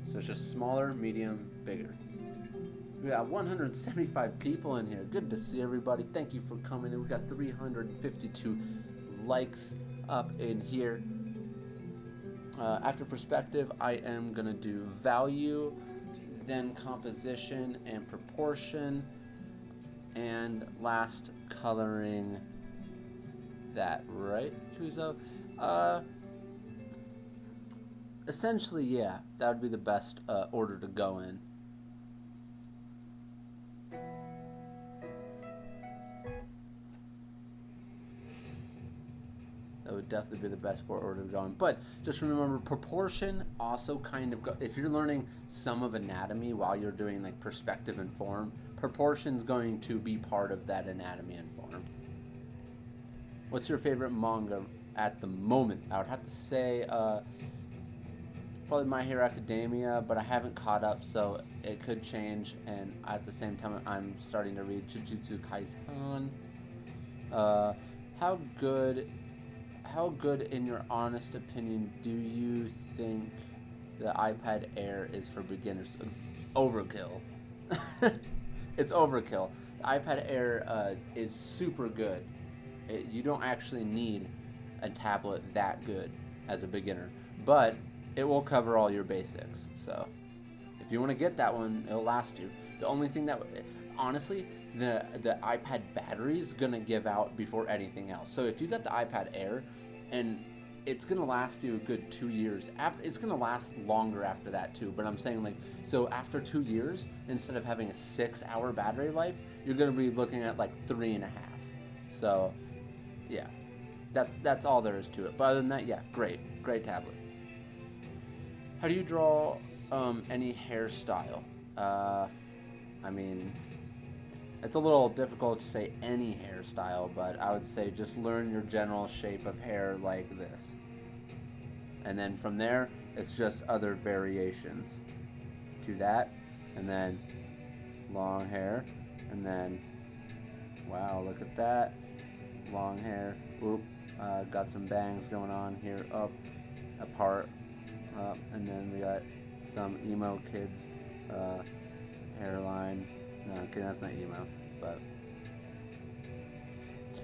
So it's just smaller, medium, bigger. We got 175 people in here. Good to see everybody. Thank you for coming in. We got 352 likes up in here. After perspective, I am gonna do value, then composition and proportion, and last coloring. That right, Kuzo? Essentially, yeah, that would be the best order to go in. That would definitely be the best order to go in. But just remember, proportion also kind of if you're learning some of anatomy while you're doing like perspective and form, proportion's going to be part of that anatomy and form. What's your favorite manga at the moment? I would have to say probably My Hero Academia, but I haven't caught up, so it could change. And at the same time, I'm starting to read Jujutsu Kaisen. How good, in your honest opinion, do you think the iPad Air is for beginners? Overkill. It's overkill. The iPad Air is super good. You don't actually need a tablet that good as a beginner, but it will cover all your basics. So if you want to get that one, it'll last you. The only thing that, honestly, the iPad battery is going to give out before anything else. So if you got the iPad Air, and it's going to last you a good 2 years. It's going to last longer after that too, but I'm saying, like, so after 2 years, instead of having a 6-hour battery life, you're going to be looking at like 3.5. So yeah, that's all there is to it. But other than that, yeah, great tablet. How do you draw any hairstyle? I mean, it's a little difficult to say any hairstyle, but I would say just learn your general shape of hair like this. And then from there, it's just other variations to that. And then long hair. And then, wow, look at that. Long hair. Oop, got some bangs going on here. Up, apart. And then we got some emo kids hairline. No, okay, that's not emo, but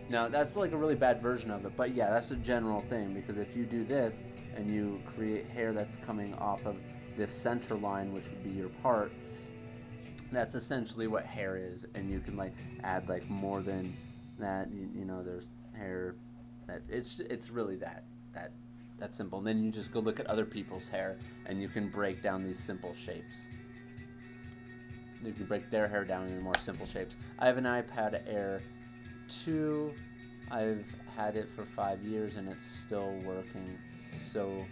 no, that's like a really bad version of it. But yeah, that's a general thing, because if you do this and you create hair that's coming off of this center line, which would be your part, that's essentially what hair is. And you can like add like more than that. You know, there's hair that it's really that simple. And then you just go look at other people's hair, and you can break down these simple shapes. You can break their hair down into more simple shapes. I have an iPad Air 2. I've had it for 5 years, and it's still working so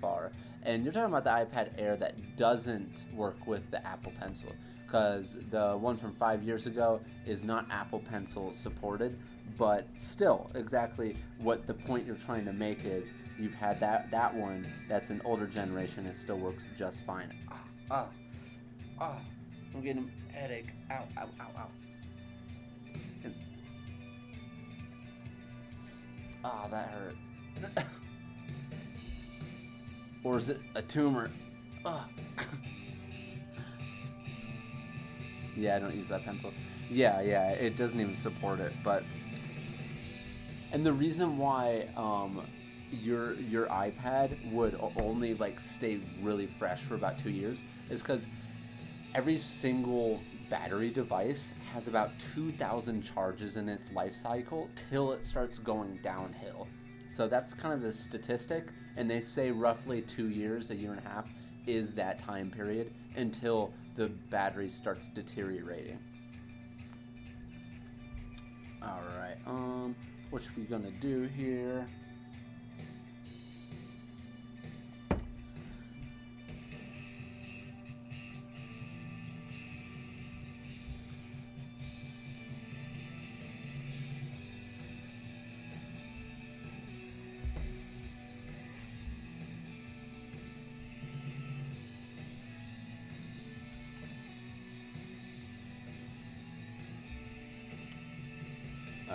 far. And you're talking about the iPad Air that doesn't work with the Apple Pencil, because the one from 5 years ago is not Apple Pencil supported. But still, exactly what the point you're trying to make is, you've had that one that's an older generation, it still works just fine. I'm getting a headache. Ow, ow, ow, ow. That hurt. Or is it a tumor? Yeah, I don't use that pencil. Yeah, it doesn't even support it. But, and the reason why your iPad would only like stay really fresh for about 2 years is because every single battery device has about 2,000 charges in its life cycle till it starts going downhill. So that's kind of the statistic, and they say roughly 2 years, 1.5 years is that time period until the battery starts deteriorating. All right, what should we gonna do here?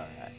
Alright.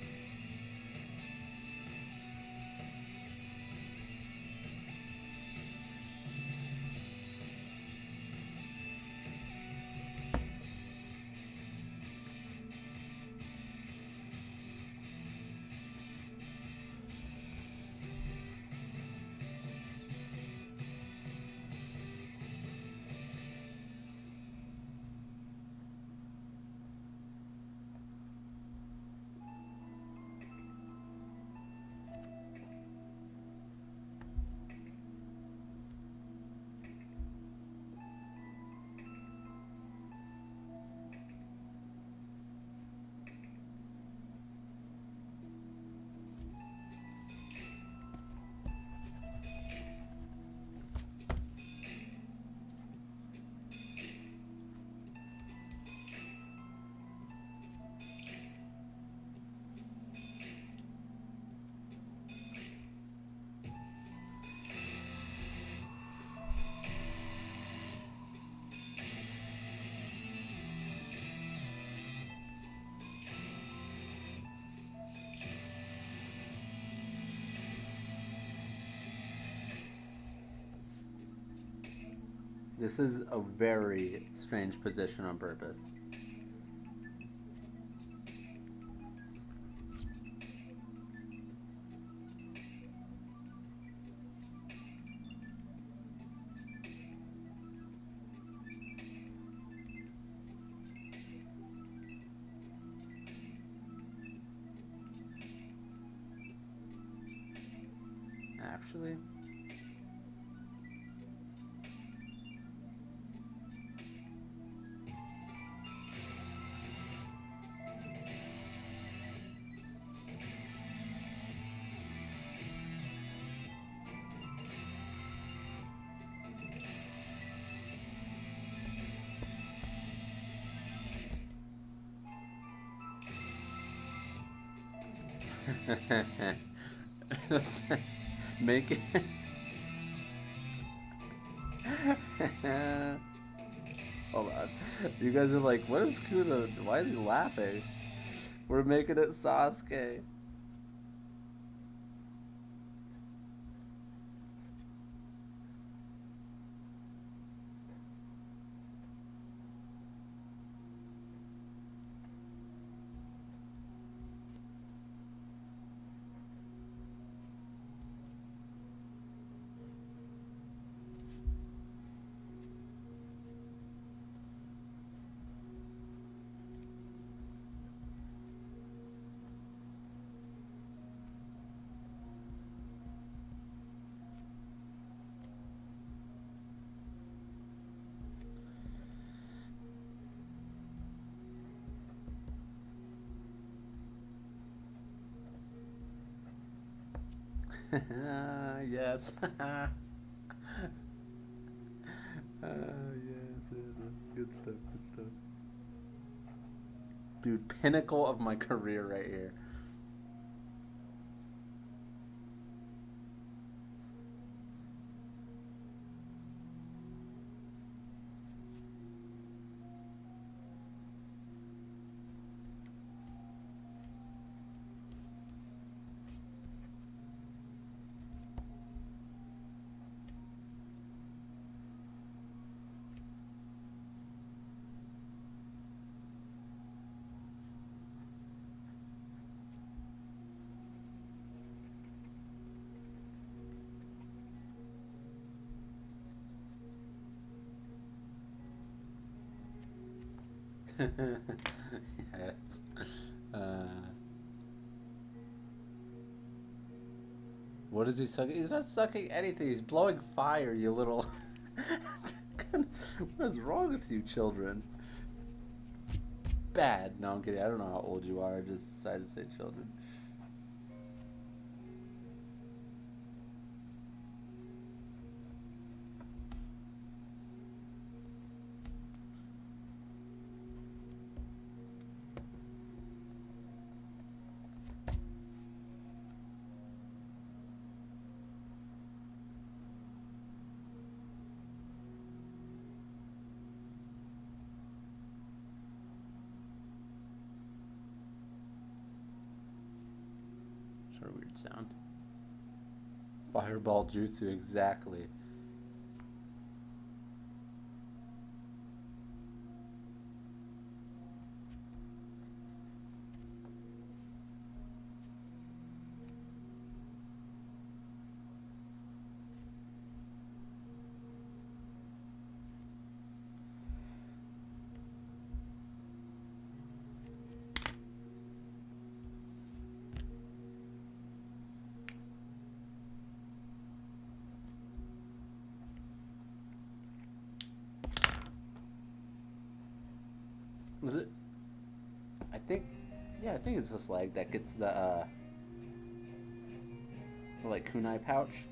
This is a very strange position on purpose. Actually, make it. Hold on. You guys are like, what is Kudo? Why is he laughing? We're making it Sasuke. Yes. Yes, good stuff, good stuff. Dude, pinnacle of my career right here. Yes. Uh, what is he sucking? He's not sucking anything. He's blowing fire, you little. What is wrong with you, children? Bad. No, I'm kidding. I don't know how old you are. I just decided to say children. for a weird sound. Fireball jutsu, exactly. Was it? I think, yeah, I think it's this leg that gets the, like, kunai pouch.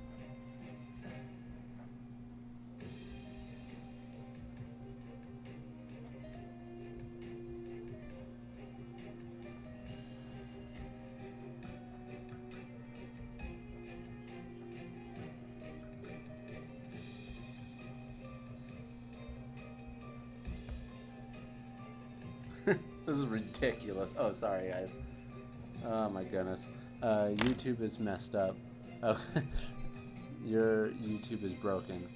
This is ridiculous. Oh, sorry, guys. Oh, my goodness. YouTube is messed up. Oh, your YouTube is broken.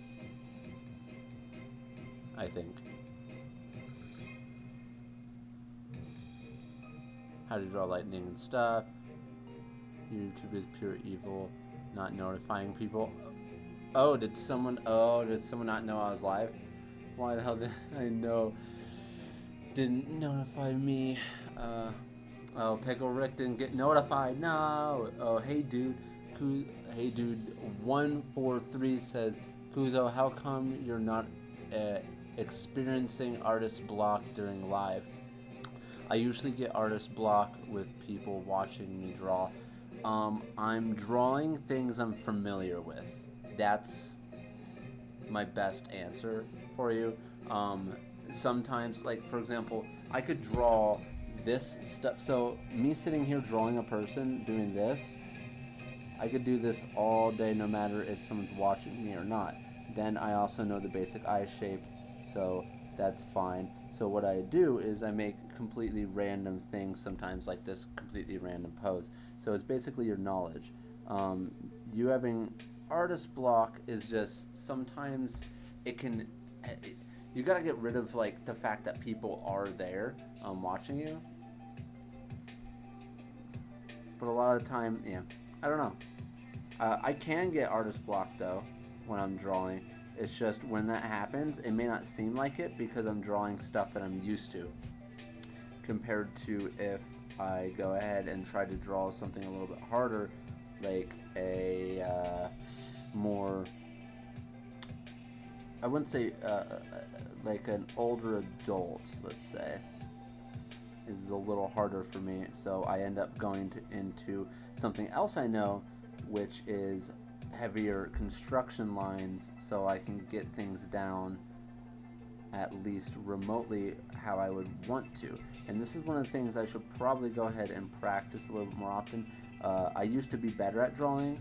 I think. How to draw lightning and stuff. YouTube is pure evil. Not notifying people. Oh, did someone not know I was live? Why the hell did I know? Didn't notify me. Oh, Pickle Rick didn't get notified. No. Oh, hey dude. Hey dude. 143 says, Kuzo, how come you're not experiencing artist block during live? I usually get artist block with people watching me draw. I'm drawing things I'm familiar with. That's my best answer for you. Sometimes, like, for example, I could draw this stuff. So me sitting here drawing a person doing this, I could do this all day no matter if someone's watching me or not. Then I also know the basic eye shape, so that's fine. So what I do is I make completely random things sometimes, like this completely random pose. So it's basically your knowledge. You having artist block is just sometimes it can... you gotta get rid of, like, the fact that people are there watching you. But a lot of the time, yeah, I don't know. I can get artist block, though, when I'm drawing. It's just when that happens, it may not seem like it because I'm drawing stuff that I'm used to. Compared to if I go ahead and try to draw something a little bit harder, like a more... I wouldn't say like an older adult, let's say, is a little harder for me. So I end up going into something else I know, which is heavier construction lines, so I can get things down at least remotely how I would want to. And this is one of the things I should probably go ahead and practice a little bit more often. I used to be better at drawing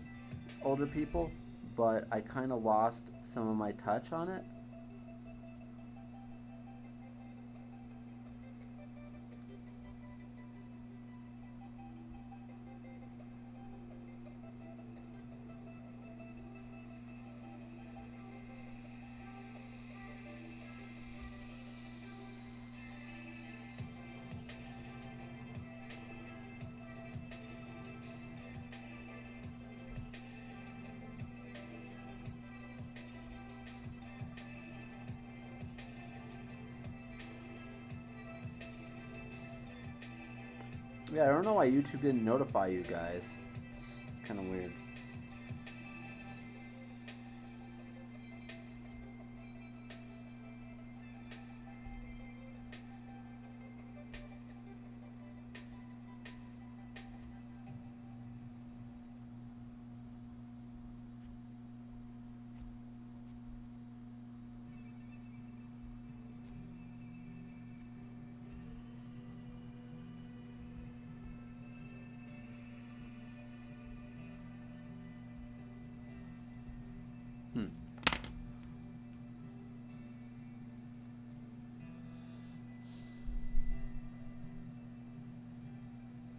older people, but I kind of lost some of my touch on it. Yeah, I don't know why YouTube didn't notify you guys. It's kind of weird.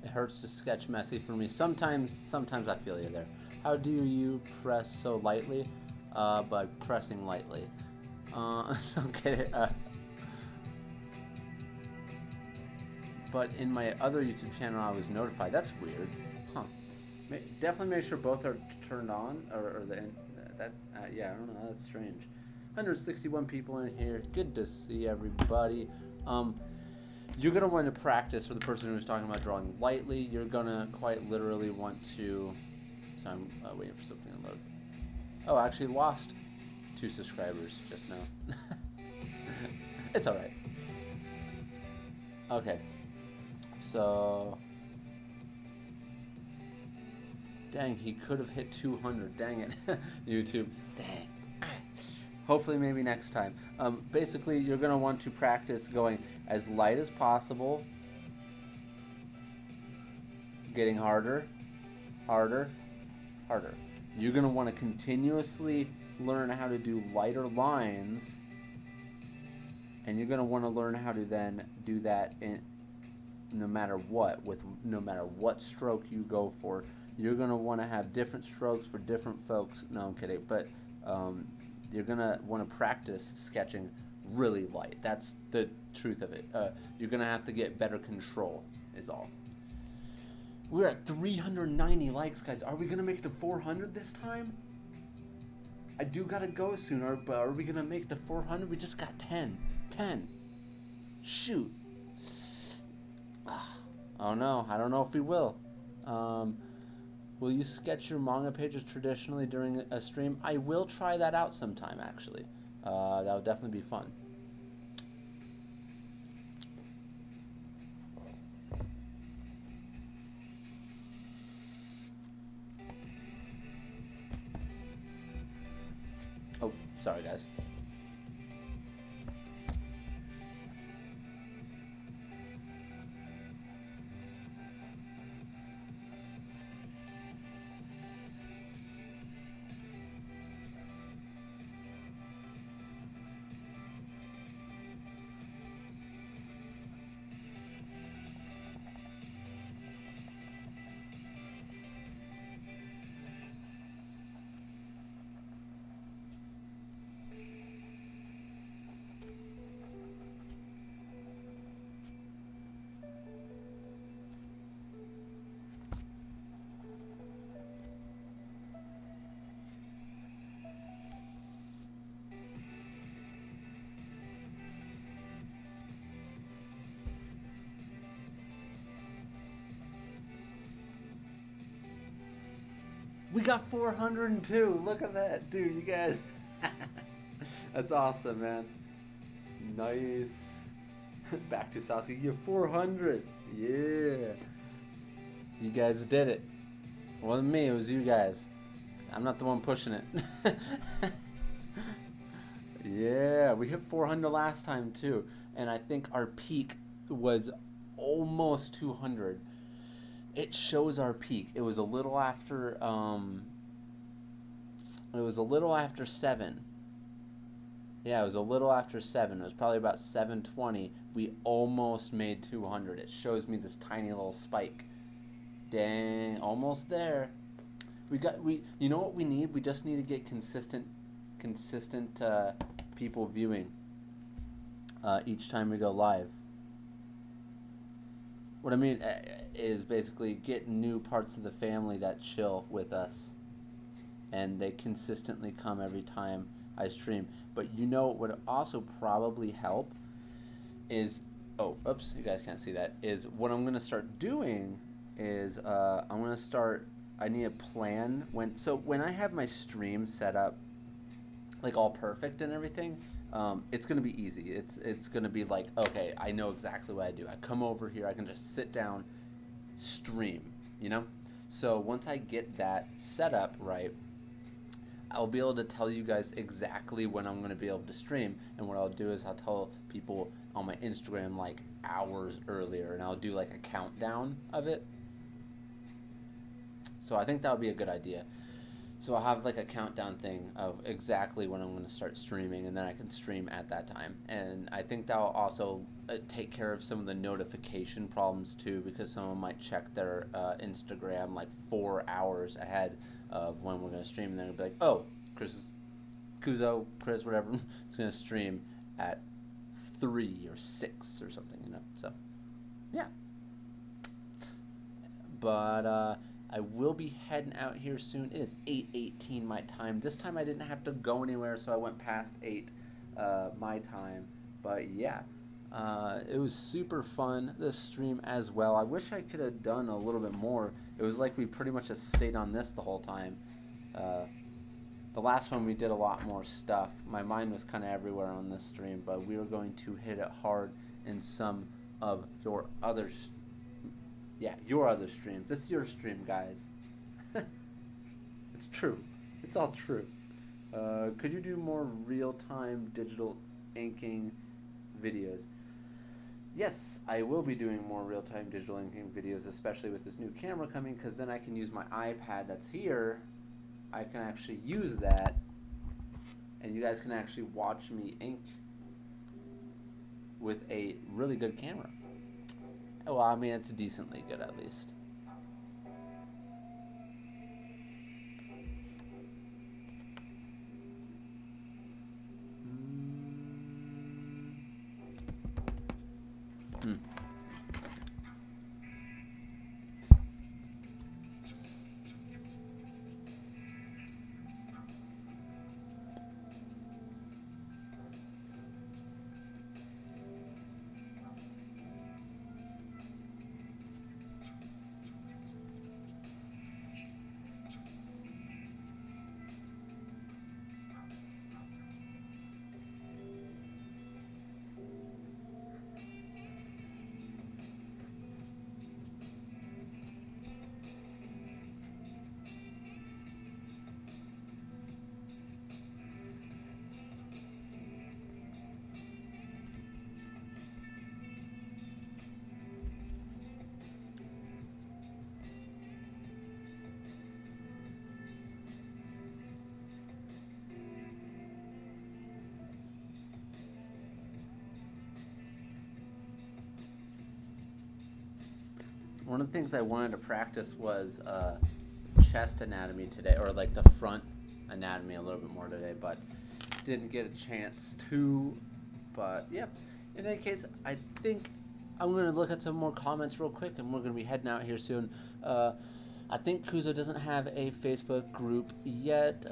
It hurts to sketch messy for me. Sometimes I feel you there. How do you press so lightly? By pressing lightly. Okay. But in my other YouTube channel, I was notified. That's weird. Huh. Definitely make sure both are turned on, or yeah, I don't know. That's strange. 161 people in here. Good to see everybody. You're gonna want to practice. For the person who was talking about drawing lightly, you're gonna quite literally want to. So I'm waiting for something to load. Oh, I actually lost 2 subscribers just now. It's all right. Okay. So, dang, he could have hit 200. Dang it, YouTube. Dang. Hopefully, maybe next time. Basically, you're gonna want to practice going as light as possible, getting harder, harder, harder. You're gonna want to continuously learn how to do lighter lines, and you're gonna want to learn how to then do that in. No matter what, no matter what stroke you go for, you're gonna want to have different strokes for different folks. No, I'm kidding, but you're gonna want to practice sketching really light. That's the truth of it. You're gonna have to get better control, is all. We're at 390 likes, guys. Are we gonna make it to 400 this time? I do gotta go sooner, but are we gonna make it to 400? We just got 10. Shoot. Oh no, I don't know if we will. Will you sketch your manga pages traditionally during a stream? I will try that out sometime, actually. That would definitely be fun. Oh, sorry guys. We got 402. Look at that, dude. You guys. That's awesome, man. Nice. Back to Sasuke. You have 400. Yeah. You guys did it. It wasn't me. It was you guys. I'm not the one pushing it. Yeah, we hit 400 last time too, and I think our peak was almost 200. It shows our peak. It was a little after. It was a little after 7. Yeah, it was a little after 7. It was probably about 7:20. We almost made 200. It shows me this tiny little spike. Dang, almost there. You know what we need? We just need to get consistent people viewing each time we go live. What I mean is basically get new parts of the family that chill with us, and they consistently come every time I stream. But you know what would also probably help is, oh, oops, you guys can't see that, is what I'm going to start doing is I'm going to start, I need a plan. When I have my stream set up, like all perfect and everything, it's going to be easy. It's going to be like, okay, I know exactly what I do. I come over here, I can just sit down, stream, you know? So once I get that set up right, I'll be able to tell you guys exactly when I'm going to be able to stream. And what I'll do is I'll tell people on my Instagram like hours earlier, and I'll do like a countdown of it. So I think that would be a good idea. So I'll have like a countdown thing of exactly when I'm going to start streaming, and then I can stream at that time. And I think that'll also take care of some of the notification problems too, because someone might check their Instagram like 4 hours ahead of when we're going to stream, and then it'll be like, oh, Chris, whatever, is going to stream at 3 or 6 or something, you know. So, yeah. But I will be heading out here soon. It is 8:18 my time. This time I didn't have to go anywhere, so I went past 8 my time. But yeah, it was super fun, this stream as well. I wish I could have done a little bit more. It was like we pretty much just stayed on this the whole time. The last one we did a lot more stuff. My mind was kind of everywhere on this stream, but we were going to hit it hard in some of your other your other streams. It's your stream, guys. It's true. It's all true. Could you do more real-time digital inking videos? Yes, I will be doing more real-time digital inking videos, especially with this new camera coming, because then I can use my iPad that's here. I can actually use that, and you guys can actually watch me ink with a really good camera. Well, I mean, it's decently good at least. One of the things I wanted to practice was chest anatomy today, or like the front anatomy a little bit more today, but didn't get a chance to. But yeah, in any case, I think I'm going to look at some more comments real quick, and we're going to be heading out here soon. I think Kuzo doesn't have a Facebook group yet.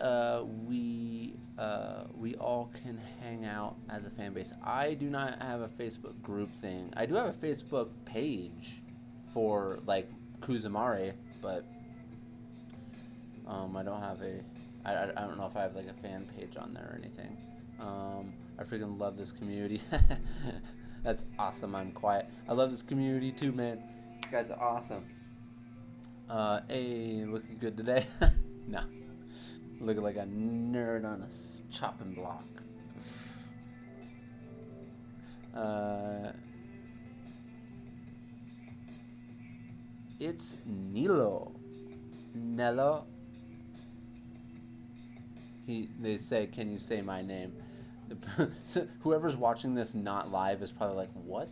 We all can hang out as a fan base. I do not have a Facebook group thing. I do have a Facebook page for like Kuzomari, but I don't have I don't know if I have like a fan page on there or anything. I freaking love this community. That's awesome. I'm quiet. I love this community too, man. You guys are awesome. Hey, looking good today? No, looking like a nerd on a chopping block. It's Nello. They say, can you say my name? So whoever's watching this not live is probably like, what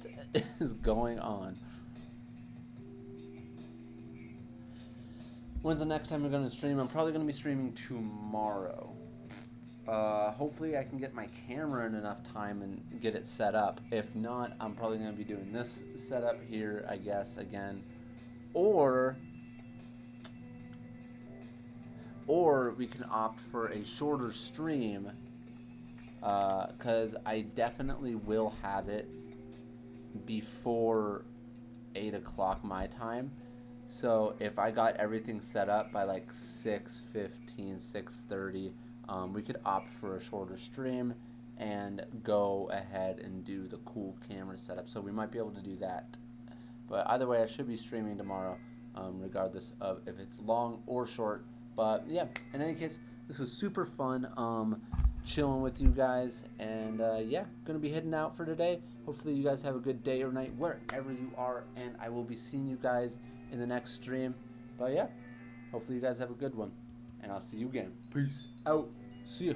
is going on? When's the next time we're going to stream? I'm probably going to be streaming tomorrow. Hopefully I can get my camera in enough time and get it set up. If not, I'm probably going to be doing this setup here, I guess, again. Or we can opt for a shorter stream, because I definitely will have it before 8 o'clock my time. So if I got everything set up by like 6:15, 6:30, we could opt for a shorter stream and go ahead and do the cool camera setup. So we might be able to do that. But either way, I should be streaming tomorrow, regardless of if it's long or short. But yeah, in any case, this was super fun chilling with you guys. And yeah, going to be heading out for today. Hopefully you guys have a good day or night wherever you are. And I will be seeing you guys in the next stream. But yeah, hopefully you guys have a good one. and I'll see you again. Peace out. See ya.